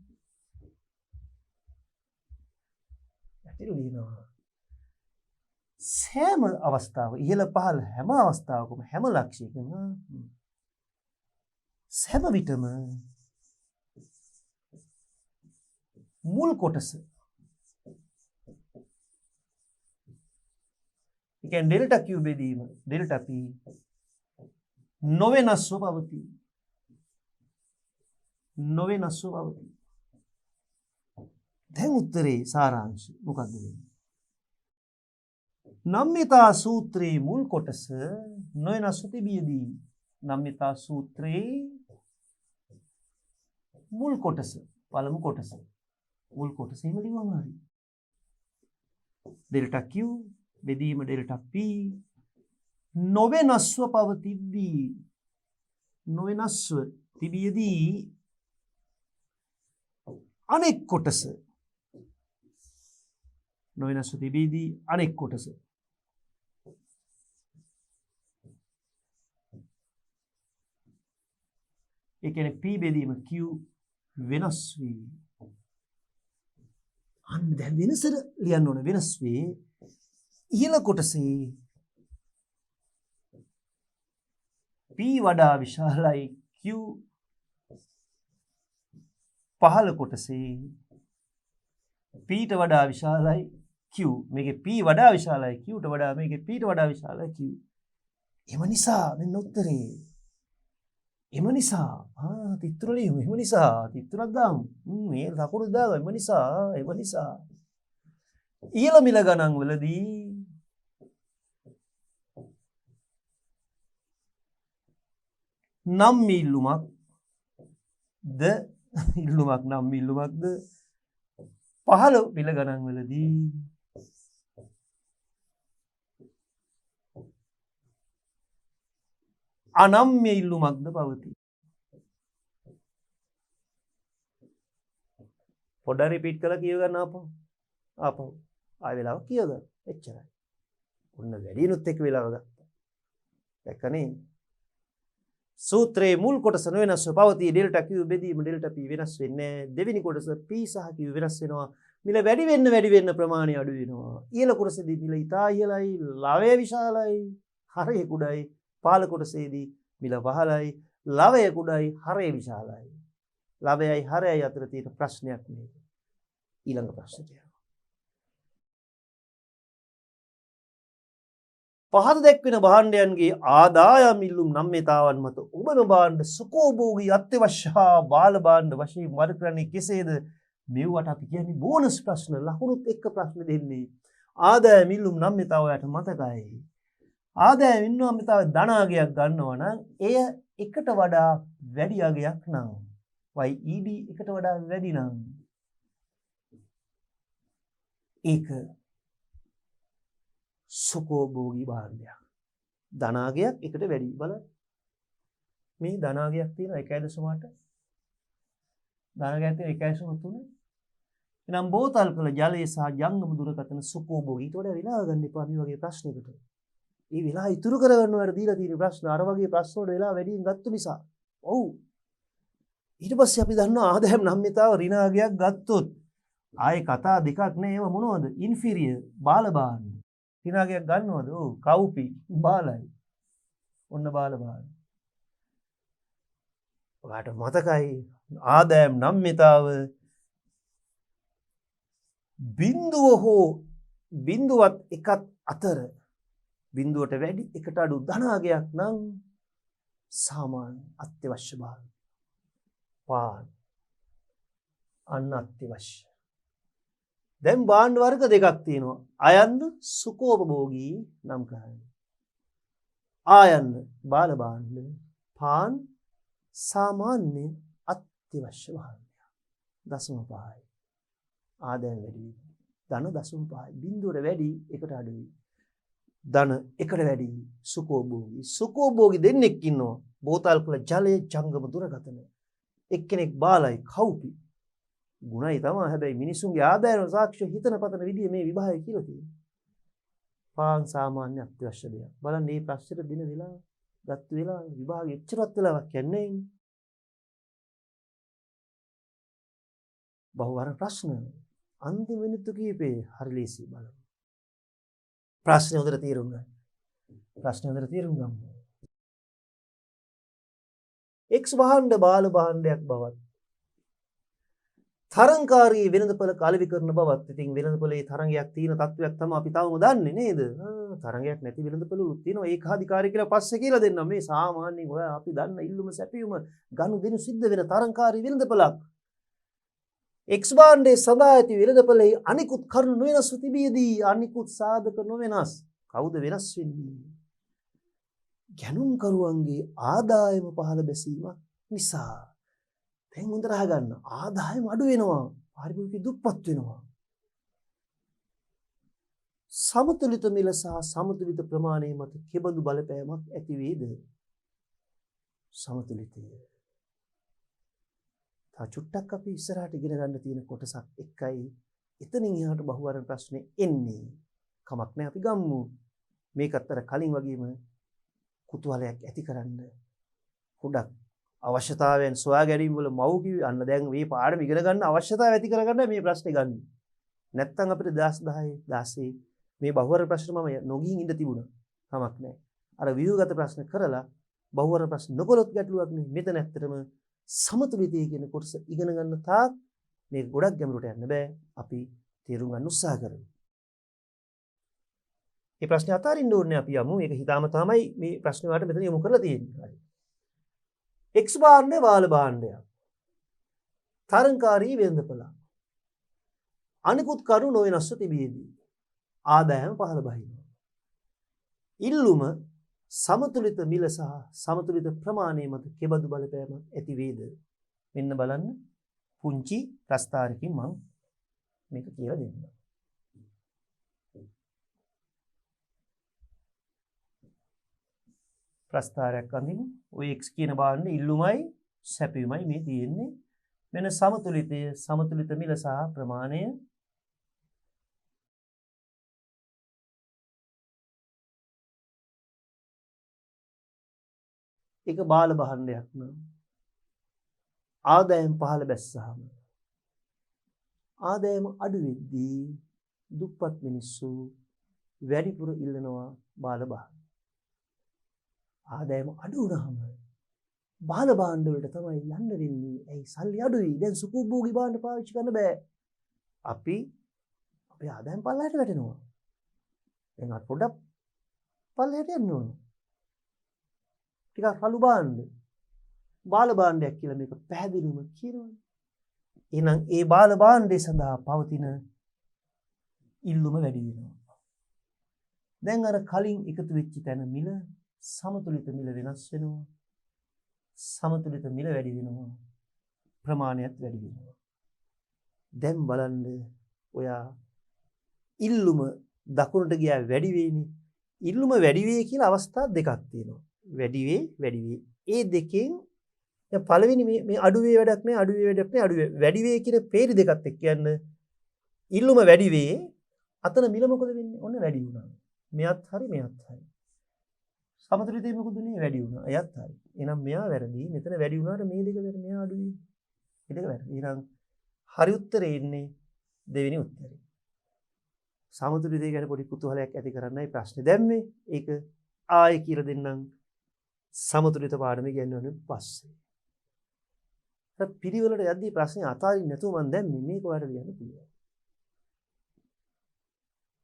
යටින් ලියනවා. සෑම අවස්ථාවක ඉහළ පහළ හැම අවස්ථාවකම හැම ලක්ෂයකම සෑම විටම මුල් කොටස ඒ කියන්නේ ඩෙල්ටා Q බෙදීම ඩෙල්ටා P නොවෙනස්ව පවතී. දැන් උත්තරේ සාරාංශය මොකක්ද වෙන්නේ? නම්‍යතා සූත්‍රයේ මුල් කොටස නොවෙනස්ව තිබියදී නම්‍යතා සූත්‍රයේ මුල් කොටස පළමු කොටස මුල් කොටස එහෙම ලියවම හරි. ඩෙල්ටා Q බෙදීම ඩෙල්ටා P නොවෙනස්ව තිබියදී අනෙක් කොටස නොවෙනස්ව තිබියදී අනෙක් කොටස ඒ කියන්නේ P බෙදීම Q වෙනස් වේ. අන්න දැන් වෙනස ලියන්න ඕන. වෙනස් වේ ඉහළ කොටසේ P වඩා විශාලයි Q. පහළ කොටසේ P ට වඩා විශාලයි Q. මේකේ P වඩා විශාලයි Q ට වඩා මේකේ P ට වඩා විශාලයි Q. එම නිසා මෙන්න උත්තරේ. එම නිසා තිත්තුර ලියමු. එම නිසා තිත්තුරක් දාමු. මේ ලකුණු දාගමු. එම නිසා ඉහළ මිල ගණන් වලදී නම් ඉල්ලුමක් ද ඉල්ලුමක් නම් ඉල්ලුමක්ද පහළ මිල ගණන් වලදී අනම්‍ය ඉල්ලුමක්ද පවතී. පොඩ්ඩක් රිපීට් කරලා කියව ගන්න ආපහු ආය වෙලාව කියව ගන්න. එච්චරයි. ඔන්න වැඩිනුත් එක්ක වෙලාව ගත්තා. දැක්කනේ? සූත්‍රයේ මුල් කොටස වෙනස්ව පවතී. ඩෙල්ටා Q බෙදීම ඩෙල්ටා P වෙනස් වෙන්නේ නැහැ. දෙවෙනි කොටස P සහ Q වෙනස් වෙනවා. මිල වැඩි වෙන්න ප්‍රමාණය අඩු වෙනවා. ඉහළ කොටසේදී මිල ඉතා ඉහළයි, ලවය විශාලයි, හරය කුඩයි. පහළ කොටසේදී මිල පහළයි, ලවය කුඩයි, හරය විශාලයි. ලවයයි හරයයි අතර තියෙන ප්‍රශ්නයක් මේක. ඊළඟ ප්‍රශ්නයට යනවා. පහත දැක්වෙන භාණ්ඩයන්ගේ ආදායම් ඉල්ලුම් නම්‍යතාවන් මත ඔබම භාණ්ඩ සුඛෝභෝගී අත්‍යවශ්‍ය හා බාල භාණ්ඩ වශයෙන් වර්ග කරන්නේ කෙසේද? මෙවට අපි කියන්නේ බෝනස් ප්‍රශ්න. ලකුණුත් එක්ක ප්‍රශ්න දෙන්නේ. ආදායම් ඉල්ලුම් නම්‍යතාවයට මතකයි. ආදායම් ඉල්ලුම් නම්‍යතාවය ධනාගයක් ගන්නවා නම් එය එකට වඩා වැඩි අගයක් නම් YED එකට වඩා වැඩි නම් ඒක සුඛෝභෝගී භාණ්ඩයක්. ධනාගයක් එකට වැඩි. බලන්න මේ ධනාගයක් තියෙන 1.8 ධනාගයක් තියෙන 1.3. එනම් බෝතල් කළ ජලය සහ ජංගම දුරකථන සුඛෝභෝගී. ඊට වඩා වෙලා ගන්න එපා මේ වගේ ප්‍රශ්නයකට. මේ වෙලා ඉතුරු කරගන්න වල දීලා තියෙන ප්‍රශ්න අර වගේ ප්‍රශ්න වල වෙලා වැඩියෙන් ගත්ත නිසා. ඔව්. ඊට පස්සේ අපි දන්නවා ආදායම් නම්‍යතාව ඍණාගයක් ගත්තොත් ආයේ කතා දෙකක් නෑ. ඒව මොනවද? ඉන්ෆීරියර් බාල භාණ්ඩ. ඍණාගයක් ගන්නවද? ඔව්. කවුපි බාලයි. ඔන්න බාල භාණ්ඩ. ඔයාට මතකයි ආදායම් නම්‍යතාව බිඳුව හෝ බිඳුවත් එකත් අතර බිඳුවට වැඩි එකට අඩු ධනාගයක් නම් සාමාන්‍ය අත්‍යවශ්‍ය භාණ්ඩ. පාන් අන්න අත්‍යවශ්‍ය. දැන් භාණ්ඩ වර්ග දෙකක් තියෙනවා. අයන්න සුඛෝපභෝගී නම් කරන්නේ. ආයන්න බාල භාණ්ඩ. පාන් සාමාන්‍ය අත්‍යවශ්‍ය භාණ්ඩයක්. 0.5යි. ආදායම් වැඩි. ධන 0.5යි. බිඳුවට වැඩි එකට අඩුයි. ධන එකට වැඩි සුඛෝභෝගී. සුඛෝභෝගී දෙන්නෙක් ඉන්නවා. බෝතල් කළ ජලයේ ජංගම දුරකථන. එක්කෙනෙක් බාලයි කවුපි. ගුණයි තමයි. හැබැයි මිනිසුන්ගේ ආදායම සාක්ෂි හිතන පතන විදිය මේ විභාගය කියලා තියෙනවා. පාන් සාමාන්‍ය අත්‍යවශ්‍ය දෙයක්. බලන්න මේ ප්‍රශ්නෙට දින වෙලා ගත්ත වෙලා විභාගෙ එච්චරත් වෙලාවක් යන්නේ නැහැ. බහුවර ප්‍රශ්න අන්තිම මිනිත්තු කීපේ හරි ලේසි බලන්න. ප්‍රශ්නේ හොඳට තේරුම් ගන්න. ප්‍රශ්නේ හොඳට තේරුම් ගන්න. X භාණ්ඩ බාල භාණ්ඩයක් බවත් තරංකාරී වෙළඳපොළ කලවි කරන බවත්. ඉතින් වෙළඳපොළේ තරංගයක් තියෙන තත්වයක් තමයි අපි තවම දන්නේ නේද? තරංගයක් නැති වෙළඳපොළුත් තියෙනවා. ඒකාධිකාරී කියලා පස්සේ කියලා දෙන්නම්. මේ සාමාන්‍යයෙන් ඔය අපි දන්න ඉල්ලුම සැපයුම ගනුදෙනු සිද්ධ වෙන තරංකාරී වෙළඳපොළක්. X භාණ්ඩයේ සඳහා ඇති වෙළඳපොළේ අනිකුත් කරුණු නොවෙනස්ව තිබියදී අනිකුත් සාධක නොවෙනස්. කවුද වෙනස් වෙන්නේ? ගැනුම්කරුවන්ගේ ආදායම පහළ බැසීමක් නිසා. දැන් හොඳට අහගන්න. ආදායම අඩු වෙනවා. පාරිභෝගික දුප්පත් වෙනවා. සමතුලිත මිල සහ සමතුලිත ප්‍රමාණය මත කෙබඳු බලපෑමක් ඇති වේද? සමතුලිතය. තා චුට්ටක් අපි ඉස්සරහට ඉගෙන ගන්න තියෙන කොටසක් එකයි එතනින් එහාට බහුවරණ ප්‍රශ්නේ එන්නේ. කමක් නැහැ අපි ගමු. මේකත් අර කලින් වගේම කුතුහලයක් ඇති කරන්න පොඩක් අවශ්‍යතාවයන් සොයා ගැනීම වල මව් කිව්වේ අන්න දැන් මේ පාඩම ඉගෙන ගන්න අවශ්‍යතාවය ඇති කරගන්න මේ ප්‍රශ්නේ ගන්න. නැත්තම් අපිට 2010 16 මේ බහුවරණ ප්‍රශ්න මම නොගිහින් ඉඳ තිබුණා. කමක් නැහැ. අර ව්‍යුහගත ප්‍රශ්න කරලා බහුවරණ ප්‍රශ්න නොකළොත් ගැටලුවක් නෙමෙයි. මෙතන ඇත්තටම සමතුලිතය කියන කොටස ඉගෙන ගන්න තාක් මේ ගොඩක් ගැඹුරට යන්න බෑ. අපි තේරුම් ගන්න උත්සාහ කරමු. මේ ප්‍රශ්නේ අතාරින්න ඕනේ අපි යමු. මේක හිතාම තමයි මේ ප්‍රශ්නේ වලට මෙතන යොමු කරලා තියෙන්නේ. X භාණ්ඩය බාල භාණ්ඩයක්. තරංකාරී වෙළඳපොළ. අනිකුත් කරුණු නොවෙනස්ව තිබියදී ආදායම පහළ බහිනවා. ඉල්ලුම සමතුලිත මිල සහ සමතුලිත ප්‍රමාණය මත කෙබඳු බලපෑමක් ඇති වේද? මෙන්න බලන්න පුංචි ප්‍රස්තාරකින් මම මේක කියලා දෙන්නම්. ප්‍රස්තාරයක් අඳිමු. ඔය x කියන භාණ්ඩේ ඉල්ලුමයි සැපයුමයි මේ තියෙන්නේ. මෙන්න සමතුලිත මිල සහ ප්‍රමාණය එක බාල භාණ්ඩයක් නම් ආදායම් පහළ බැස්සහම ආදායම අඩු වෙද්දී දුප්පත් මිනිස්සු වැඩිපුර ඉල්ලනවා බාල භාණ්ඩ. ආදායම අඩු වුණාම බාල භාණ්ඩ වලට තමයි යන්න වෙන්නේ. ඇයි සල්ලි අඩුයි. දැන් සුකුබ්බෝගි භාණ්ඩ පාවිච්චි කරන්න බෑ. අපි අපේ ආදායම් පල්ලයට වැටෙනවා. දැන් අර පොඩක් පල්ලයට යන්න ඕන. ටිකක් රළු භාණ්ඩ. බාල භාණ්ඩයක් කියලා මේක පැහැදිලිවම කියනවනේ. එහෙනම් ඒ බාල භාණ්ඩය සඳහා පවතින ඉල්ලුම වැඩි වෙනවා. දැන් අර කලින් එකතු වෙච්ච තැන මිල සමතුලිත මිල වෙනස් වෙනවා. සමතුලිත මිල වැඩි වෙනවා. ප්‍රමාණයත් වැඩි වෙනවා. දැන් බලන්න ඔයා ඉල්ලුම දකුණට ගියා වැඩි වෙන්නේ. ඉල්ලුම වැඩි වෙයි කියලා අවස්ථා දෙකක් තියෙනවා. වැඩි වේ. ඒ දෙකෙන් දැන් පළවෙනි මේ අඩු වේ වැඩක් නෑ අඩු වේ වැඩි වේ කියන peeri දෙකත් එක්ක යන්න ඉල්ලුම වැඩි වේ. අතන මිල මොකද වෙන්නේ? ඔන්න වැඩි වුණා. මෙයත් හරි මෙයත් හරි. සමතුලිතේ මොකද උනේ? වැඩි වුණා. එයත් හරි. එහෙනම් මෙයා වැරදි. මෙතන වැඩි වුණාට මේ දෙක වැරදි. මෙයා අඩු වෙයි. මේ දෙක වැරදි. එහෙනම් හරි උත්තරේ ඉන්නේ දෙවෙනි උත්තරේ. සමතුලිතේ ගැන පොඩි කුතුහලයක් ඇති කරන්නයි ප්‍රශ්නේ දැම්මේ. ඒක ආයෙ කියලා දෙන්නම්. සමතුලිත පාඩම ඉගෙනවන පස්සේ. පිළිවෙලට යද්දී ප්‍රශ්නේ අතාරින්න නැතුව මම දැම්මේ මේක ඔයාලට ලියන්න පුළුවන්.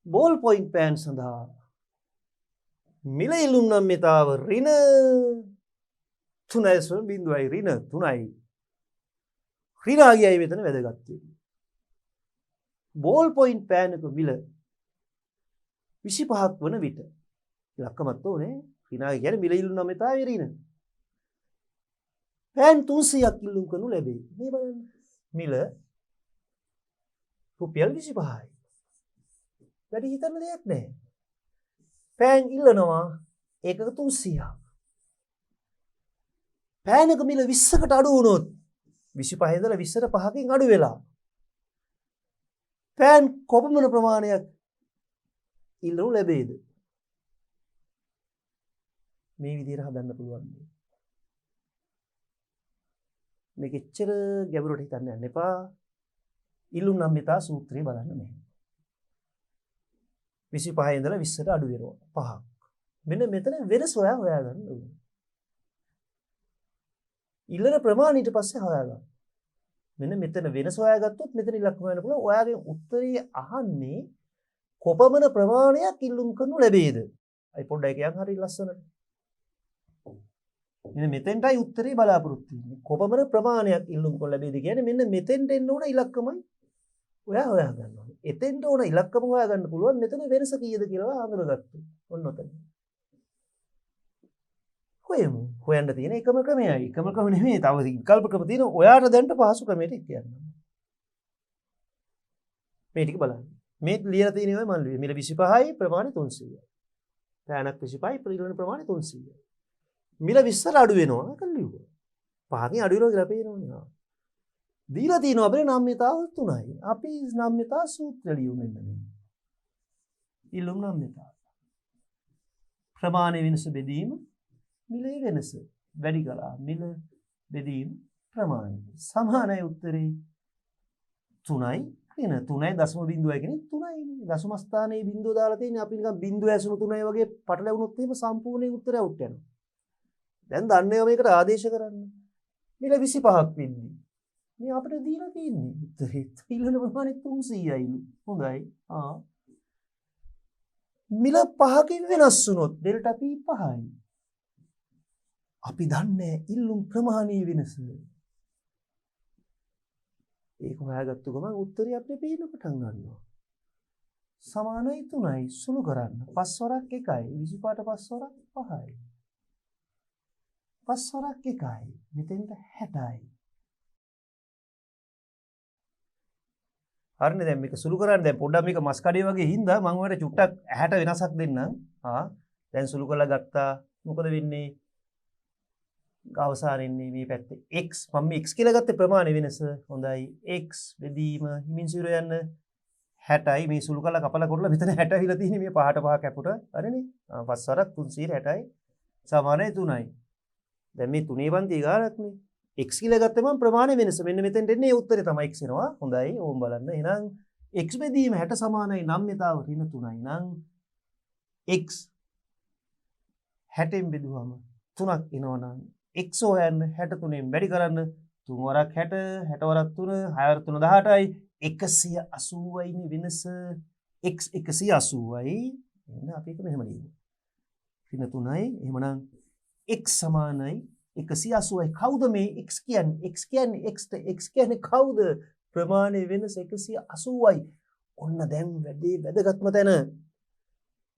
බෝල් පොයින්ට් පෑන් සඳහා මිල ඉල්ලුම් නම්‍යතාව ඍණ 3.0යි ඍණ 3යි. ඍණාගියයි මෙතන වැදගත් වෙන්නේ. බෝල් පොයින්ට් පෑන් එක මිල 25ක් වන විට ඉලක්කමත් ඕනේ. ඍණාගිය කියන්නේ මිල ඉල්ලුම් නම්‍යතාවේ ඍණ. පෑන් 300ක් ඉල්ලුම් කරනු ලැබේ. මේ බලන්න. මිල රුපියල් 25යි. වැඩි හිතන්න දෙයක් නැහැ. පෑන් ඉල්ලනවා ඒකක 300ක්. පෑනක මිල 20කට අඩු වුණොත් 25 ඉඳලා 20ට 5කින් අඩු වෙලා පෑන් කොපමණ ප්‍රමාණයක් ඉල්ලනු ලැබේද? මේ විදිහට හදන්න පුළුවන්. මේක එච්චර ගැඹුරට හිතන්න යන්න එපා. ඉල්ලුම් නම්‍යතා සූත්‍රය බලන්න මේ. 25 ඉඳලා 20ට අඩු වෙනවා 5ක්. මෙන්න මෙතන වෙනස හොයාගන්න ඕනේ. ඉල්ලන ප්‍රමාණය ඊට පස්සේ හොයාගන්න. මෙන්න මෙතන වෙනස හොයාගත්තොත් මෙතන ඉලක්ක හොයන්න පුළුවන්. ඔයාගේ උත්තරේ අහන්නේ කොපමණ ප්‍රමාණයක් ඉල්ලුම් කරනු ලැබේද? අයි පොඩ්ඩක් කියන් හරි ලස්සනට. මෙන්න මෙතෙන්ටයි උත්තරේ බලාපොරොත්තු වෙන්නේ. කොපමණ ප්‍රමාණයක් ඉල්ලුම් කරනු ලැබේද කියන්නේ මෙන්න මෙතෙන්ට එන්න ඕන ඉලක්කමයි ඔයා හොයාගන්න ඕනේ. එතෙන්ට ඕන ඉලක්කම හොයාගන්න පුළුවන්. මෙතන වෙනස කීයද කියලා හඳුනගත්තා. ඔන්න ඔතන. හොයමු. හොයන්න තියෙන එකම ක්‍රමයයි. එකම ක්‍රම නෙමෙයි. තව විකල්ප ක්‍රම තියෙනවා. ඔයාට දැනට පහසු ක්‍රමයට කියන්න. මේ ටික බලන්න. මේ ලියලා තියෙනවා මම ලියුවේ. මිල 25යි ප්‍රමාණය 300යි. පෑනක් 25යි ප්‍රිලන ප්‍රමාණය 300යි. මිල 20ට අඩු වෙනවා කියලා ලියුවා. 5කින් අඩු වෙනවා කියලා පේනවනේ. දීලා තියෙනවා අපේ නම්‍යතාව 3යි. අපි නම්‍යතා සූත්‍රය ලියමු මෙන්න මේ. ඉල්ලුම් නම්‍යතාව. ප්‍රමාණය වෙනස බෙදීම මිලේ වෙනස වැඩි කළා. මිල බෙදීම ප්‍රමාණය. සමානයි උත්තරේ 3යි. කියන 3.0 කියන්නේ 3යි. දශම ස්ථානයේ බිංදුව දාලා තියෙන්නේ අපි නිකන් බිංදුව ඇසුණු 3යි වගේ පටලැවුනොත් එහෙම සම්පූර්ණයෙන් උත්තරය අවුට් යනවා. දැන් දන්නේ මේකට ආදේශ කරන්න. මිල 25ක් වෙන්නේ. මේ අපිට දීලා තියෙන්නේ උත්තරේ ඊළඟ ප්‍රමාණය 300යි. හොඳයි. මිල 5කින් වෙනස් වුණොත් ඩෙල්ටා P 5යි. අපි දන්නේ ඉල්ලුම් ප්‍රමාණයේ වෙනස. ඒක හොයාගත්තු ගමන් උත්තරේ අපිට පේන්න පටන් ගන්නවා. සමානයි 3යි සුළු කරන්න. 5 වරක් 1යි 25ට 5 වරක් 5යි. 5 වරක් 1යි මෙතෙන්ට 60යි. හරිනේ දැන් මේක සුළු කරන්න දැන් පොඩ්ඩක් මේක මස් කඩේ වගේ හින්දා මම ඔයාලට චුට්ටක් 60 වෙනසක් දෙන්නම්. දැන් සුළු කරලා ගත්තා. මොකද වෙන්නේ? අවසානයේ මේ පැත්තේ x මම මේ x කියලා ගත්තේ ප්‍රමාණය වෙනස. හොඳයි. x බෙදීම හිමින් 0 යන්න 60යි මේ සුළු කරලා කපලා කරලා මෙතන 60 විලා තියෙන්නේ මේ පහට පහ කැපුට. හරිනේ? 5 වරක් 360යි සමානයි 3යි. දැන් මේ තුනේ පන්තිය ගානක්නේ. x කියලා ගත්තේ මම ප්‍රමාණය වෙනස. මෙන්න මෙතෙන්ට එන්නේ උත්තරේ තමයි x එනවා. හොඳයි. ඕම් බලන්න. එහෙනම් x බෙදීම 60 සමානයි නම්‍යතාව ඍණ 3යි නම් x 60න් බෙදුවම 3ක් එනවනම් x හොයන්න 63න් වැඩි කරන්න 3 වරක් 60 60 වරක් 3 6 වරක් 3 18යි 180යි නේ වෙනස x 180යි එහෙනම් අපි ඒක මෙහෙම ලියමු ඍණ 3යි එහෙමනම් x සමානයි 180යි කවුද මේ x කියන්නේ x කියන්නේ කවුද ප්‍රමාණය වෙනස 180යි ඔන්න දැන් වැඩේ වැදගත්ම තැන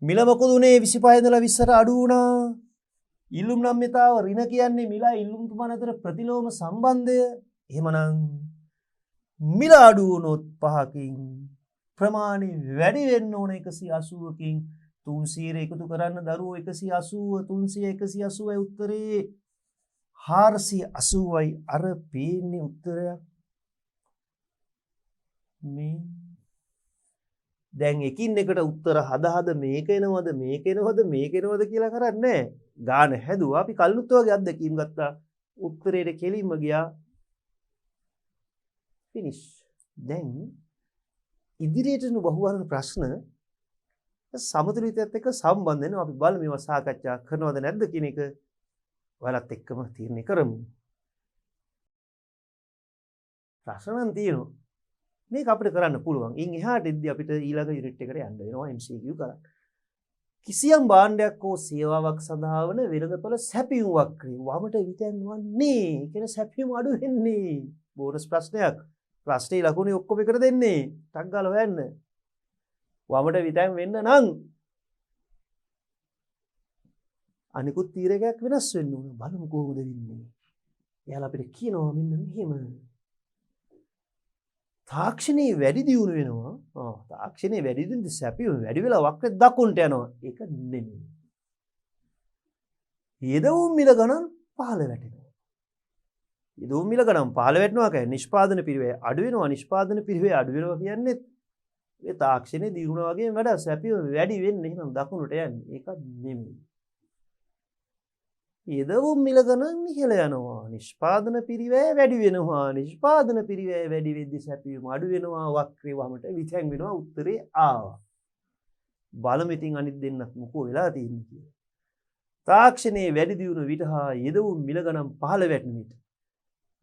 මිල මොකද උනේ 25 ඉඳලා 20ට අඩු වුණා ඉල්ලුම් නම්‍යතාව ඍණ කියන්නේ මිලයි ඉල්ලුම් තුමන් අතර ප්‍රතිලෝම සම්බන්ධය එහෙමනම් මිල අඩු වුණොත් 5කින් ප්‍රමාණය වැඩි වෙන්න ඕන 180කින් 300 එකතු කරන්න දරුවෝ 180 300 180යි උත්තරේ 480යි අර පේන්නේ උත්තරයක් මේ දැන් එකින් එකට උත්තර හද මේක එනවද කියලා කරන්නේ ගාන හැදුවා අපි කල්නුත් වගේ අත්දැකීම් ගත්තා උත්තරේට කෙලින්ම ගියා ෆිනිෂ් දැන් ඉදිරියට යන බහුවර්ණ ප්‍රශ්න සමතුලිතයත් එක්ක සම්බන්ධ වෙනවා අපි බලමු මේවා සාකච්ඡා කරනවද නැද්ද කියන එක ඔයාලත් එක්කම තීරණය කරමු ප්‍රශ්න නම් තියෙනවා මේක අපිට කරන්න පුළුවන්. ඉන් එහාට එද්දි අපිට ඊළඟ යුනිට් එකට යන්න වෙනවා MCQ කරන්න. කිසියම් භාණ්ඩයක් හෝ සේවාවක් සඳහා වන වෙළඳපොළ සැපයුම් වක්‍රය වමට විතැන්වන්නේ කියන සැපයුම් අඩු වෙන්නේ. බෝනස් ප්‍රශ්නයක්. ප්‍රශ්නේ ලකුණේ ඔක්කොම එකට දෙන්නේ. ටක් ගාලා හොයන්න. වමට විතැන් වෙන්න නම් අනිකුත් තීරකයක් වෙනස් වෙන්න ඕන. බලමු කොහොමද වෙන්නේ. එයාලා අපිට කියනවා මෙන්න මෙහෙම. තාක්ෂණයේ වැඩි දියුණු වෙනවා. තාක්ෂණයේ වැඩි දියුණු සැපියුම වැඩි වෙලා වක්‍රේ දකුණට යනවා. ඒක නෙමෙයි. යෙදවුම් මිල ගණන් 15 වැටෙනවා. යෙදවුම් මිල ගණන් 15 වැටෙනවා කියන්නේ නිෂ්පාදන පිරිවැය අඩු වෙනවා. නිෂ්පාදන පිරිවැය අඩු වෙනවා කියන්නේ මේ තාක්ෂණයේ දියුණුව වගේම වැඩ සැපියුම වැඩි වෙන්නේ. එහෙනම් දකුණට යන්නේ. ඒක නෙමෙයි. යෙදවුම් මිල ගණන් ඉහළ යනවා. නිෂ්පාදන පිරිවැය වැඩි වෙනවා. නිෂ්පාදන පිරිවැය වැඩි වෙද්දි සැපයුම අඩු වෙනවා. වක්‍රේ වමට විතැන් වෙනවා. උත්තරේ ආවා. බලමු ඉතින් අනිත් දෙන්නත් මොකෝ වෙලා තියෙන්නේ කියලා. තාක්ෂණයේ වැඩි දියුණුව විට හා යෙදවුම් මිල ගණන් 15 වැටෙන විට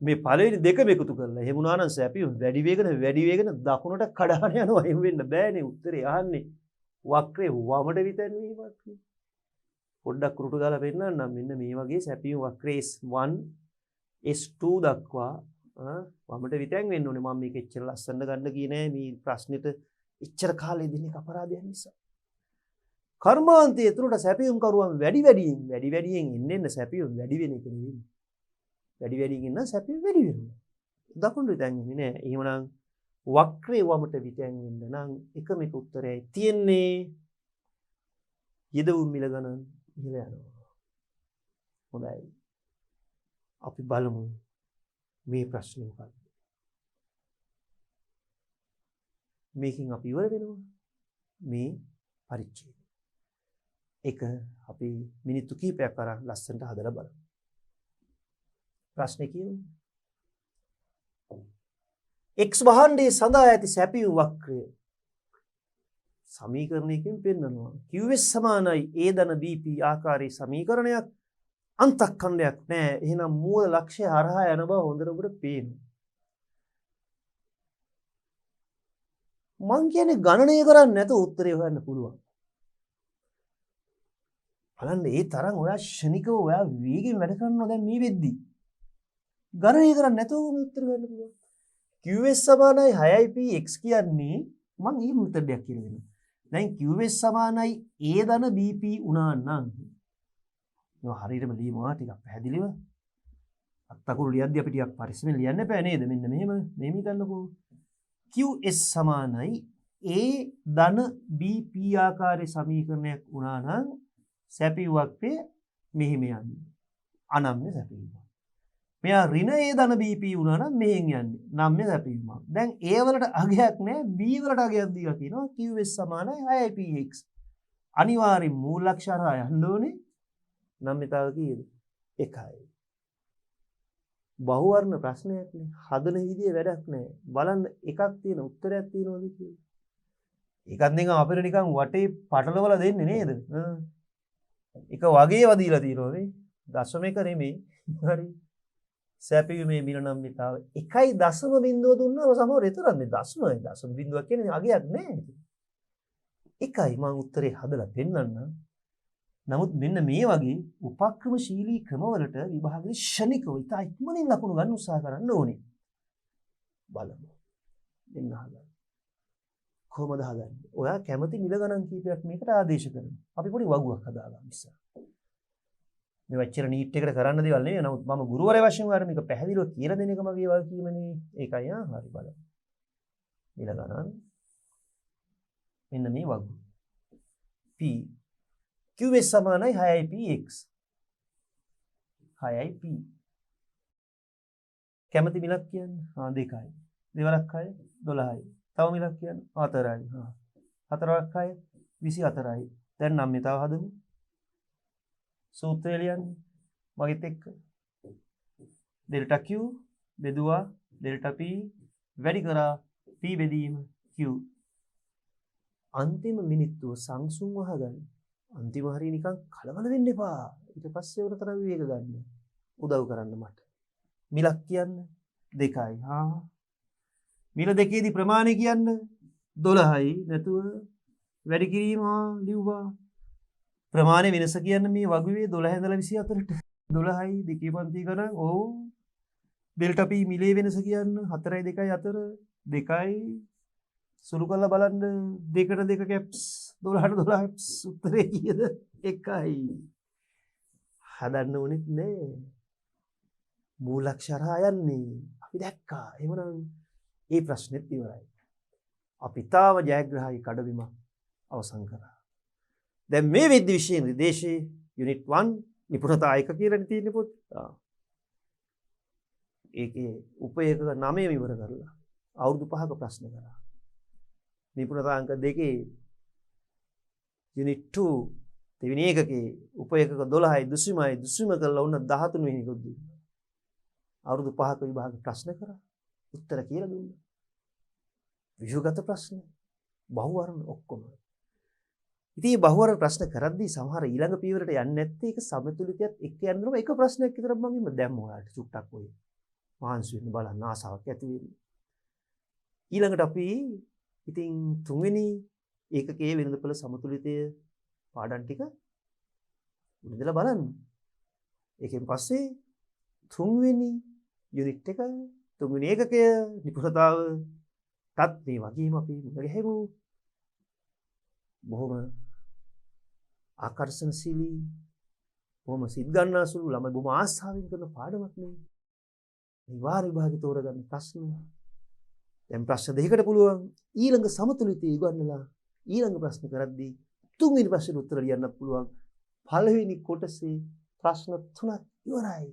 මේ පළවෙනි දෙකම එකතු කරලා එහෙම වුණා නම් සැපයුම වැඩි වේගන දකුණට කඩාන යනවා. එහෙම වෙන්න බෑනේ. උත්තරේ අහන්නේ වක්‍රේ වමට විතැන් වීමක්. පොඩ්ඩක් කුරුටු ගාලා පෙන්නන්නම් මෙන්න මේ වගේ සැපියුම් වක්‍රේ S1 S2 දක්වා වමට විතැන් වෙන්න ඕනේ මම මේක එච්චර ලස්සනට ගන්න ගියේ නෑ මේ ප්‍රශ්නෙට එච්චර කාලෙ දෙන්නේ අපරාධයක් නිසා කර්මාන්තයේ තුරට සැපියුම් කරුවන් වැඩි වැඩියෙන් එන්න සැපියුම් වැඩි වෙන එක නෙවෙයි වැඩි වැඩියෙන් ඉන්න සැපියුම් වැඩි වෙනවා දකුණු විතැන් වෙන්නේ නෑ එහෙමනම් වක්‍රේ වමට විතැන් වෙන්න නම් එකම එක උත්තරයයි තියෙන්නේ යෙදවුම් මිල ගණන් ඉහළ යනවා. හොඳයි. අපි බලමු මේ ප්‍රශ්නේ මොකක්ද. මේකෙන් අපි ඉවර වෙනවා. මේ පරිච්ඡේදය. ඒක අපි මිනිත්තු කිහිපයක් අරන් ලස්සනට හදලා බලමු. ප්‍රශ්නේ කියමු. x භාණ්ඩයේ සඳහා ඇති සැපියුම් වක්‍රය සමීකරණයකින් පෙන්නනවා. QS සමානයි A ධන BP ආකාරයේ සමීකරණයක් අන්තක්ඛණ්ඩයක් නෑ. එහෙනම් මූල ලක්ෂ්‍ය හරහා යන බව හොඳට ඔබට පේනවා. මං කියන්නේ ගණනය කරන්නේ නැතුව උත්තරේ හොයන්න පුළුවන්. බලන්න ඒ තරම් ඔයා ශනිකව ඔයා වේගෙන් වැඩ කරනවා දැන් මේ වෙද්දි. ගණනය කරන්නේ නැතුව උත්තරේ හොයන්න පුළුවන්. QS සමානයි 6යි P x කියන්නේ මං ඊ මෙතඩයක් කියලා දෙනවා. දැන් QS සමානයි A ධන BP වුණා නම් මේවා හරියටම ලියමුවා ටිකක් පැහැදිලිව. අත්තකුරු ලියද්දී අපි ටිකක් පරිස්සමෙන් ලියන්න එපා නේද? මෙන්න මෙහෙම හිතන්නකෝ. QS සමානයි A ධන BP ආකාරයේ සමීකරණයක් වුණා නම් සැපියුවක්පේ මෙහෙම යන්නේ. අනම්‍ය සැපියුම. මෙයා ඍණ A ධන BP වුණා නම් මෙහෙන් යන්නේ. නම්‍ය සැපියුම. දැන් A වලට අගයක් නැහැ B වලට අගයක් දීලා තියෙනවා. QS සමානයි 6px. අනිවාර්යෙන් මූලක්ෂ හරහා යන්න ඕනේ. නම්‍යතාව කීයද? 1යි. බහුවර්ණ ප්‍රශ්නයක් නේ. හදන විදිය වැඩක් නැහැ. බලන්න එකක් තියෙන උත්තරයක් තියෙනවද කියලා. ඒකත් නිකන් අපිට නිකන් වටේ පටලවලා දෙන්නේ නේද? එක වගේ වදීලා තියෙනවා නේ. දශමයක නෙමෙයි. හරි. සැපයීමේ මිල නම්‍යතාව 1.0 දුන්නාම සමහර එතරම් මේ දශමයි. දශම බිඳුවක් කියන්නේ අගයක් නැහැ. 1යි මම උත්තරේ හදලා පෙන්නන්නම්. නමුත් මෙන්න මේ වගේ උපක්‍රමශීලී ක්‍රමවලට විභාගයේ ෂණිකව ඉතා ඉක්මනින් ලකුණු ගන්න උත්සාහ කරන්න ඕනේ. බලමු. දෙන්න හදන්න. කොහොමද හදන්නේ? ඔයා කැමති මිල ගණන් කීපයක් මේකට ආදේශ කරනවා. අපි පොඩි වගුවක් හදාගමු ඉස්සර. මේ වච්චර නීට් එකට කරන්න දේවල් නෙවෙයි. නමුත් මම ගුරුවරයා වශයෙන් ඔයාලට මේක පැහැදිලිව කියලා දෙන එක මගේ වගකීමනේ. ඒකයි හරි බලන්න. මිල ගණන් මෙන්න මේ වගුව. P QS සමානයි 6px. 6p. කැමති මිලක් කියන්නේ? 2යි. දෙවරක් 6 12යි. තව මිලක් කියන්නේ? 4යි. 4ක් 6 24යි. දැන් නම්‍යතාව හදමු. සූත්‍රය ලියන්නේ මගෙත් එක්ක. ඩෙල්ටා Q බෙදුවා ඩෙල්ටා P වැඩි කරා P බෙදීම Q. අන්තිම මිනිත්තුව සංසුන්ව අහගන්න. අන්තිම හරිය නිකන් කලබල වෙන්න එපා. ඊට පස්සේ උරතර විවේක ගන්න. උදව් කරන්න මට. මිලක් කියන්න 2යි. මිල දෙකේදී ප්‍රමාණය කියන්න 12යි. නැතුව වැඩි කිරීම ලිව්වා. ප්‍රමාණය වෙනස කියන්න මේ වගුවේ 12 ඉඳලා 24ට 12යි දෙකේ පන්ති ගණන්. ඔව්. ඩෙල්ටා P මිලේ වෙනස කියන්න 4යි 2යි 4 2යි. සුළු කරලා බලන්න 2ට 2 කැප්ස් 12ට 12 කැප්ස් උත්තරේ කීයද? 1යි. හදන්න ඕනෙත් නෑ. මූලක්ෂ හරහා යන්නේ. අපි දැක්කා. එහෙමනම් මේ ප්‍රශ්නෙත් ඉවරයි. අපි තාම ජයග්‍රහයි කඩවීම අවසන් කරා. දැන් මේ විද්‍ය විෂය නිර්දේශයේ යුනිට් 1 නිපුණතා 1 කියලා තියෙන්නේ පොත්. ඒකේ උපයෝග 9 ඉවර කරලා අවුරුදු 5ක ප්‍රශ්න කරා. නිපුණතා අංක 2 යුනිට් 2 දෙවෙනි එකකේ උපයෝග 12යි දුසිමයි දුසිම කරලා උන්න 13 වෙනි එකක් දුන්නා. අවුරුදු 5ක විභාග ප්‍රශ්න කරා. උත්තර කියලා දුන්නා. විෂුගත ප්‍රශ්න බහුවර්ණ ඔක්කොම. ඉතින් මේ බහුවර්ණ ප්‍රශ්න කරද්දී සමහර ඊළඟ පියවරට යන්නේ නැත්තේ ඒක සමතුලිතයත් එක්ක යනදම එක ප්‍රශ්නයක් විතරක් මම ඉන්න දැම්ම ඔයාලට චුට්ටක් ඔය මහන්සි වෙන්න බලන්න ආසාවක් ඇති වෙන්නේ. ඊළඟට අපි ඉතින් තුන්වෙනි ඒකකයේ වෙනදපළ සමතුලිතය පාඩම් ටික උඩදලා බලන්න. ඒකෙන් පස්සේ තුන්වෙනි යුනිට් එක තුන්වෙනි ඒකකය නිපුණතාව තත් මේ වගේම අපි මුල ගැහෙමු. බොහොම ආකර්ෂණශීලී බොහොම සිත් ගන්නාසුළු ළමයි බොහොම ආසාවෙන් කරන පාඩමක් නේ. නිවාර විභාගේ තෝරගන්න ප්‍රශ්න. දැන් ප්‍රශ්න දෙකකට පුළුවන් ඊළඟ සමතුලිතය ඉගන්නලා ඊළඟ ප්‍රශ්න කරද්දී තුන්වෙනි ප්‍රශ්නෙට උත්තර ලියන්න පුළුවන්. පළවෙනි කොටසේ ප්‍රශ්න 3ක් ඉවරයි.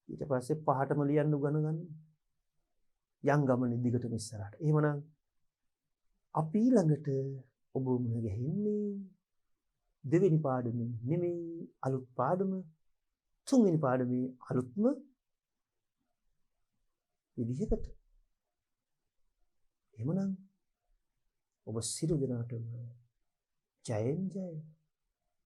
ඊට පස්සේ පහටම ලියන්න උගන ගන්න. යම් ගමනේ දිගටම ඉස්සරහට. එහෙමනම් අපි ඊළඟට ඔබ මුණ ගැහෙන්නේ දෙවෙනි පාඩමේ නෙමෙයි අලුත් පාඩම තුන්වෙනි පාඩමේ අලුත්ම විදිහකට. එහෙමනම් ඔබ සියලු දෙනාටම ජයෙන් ජය.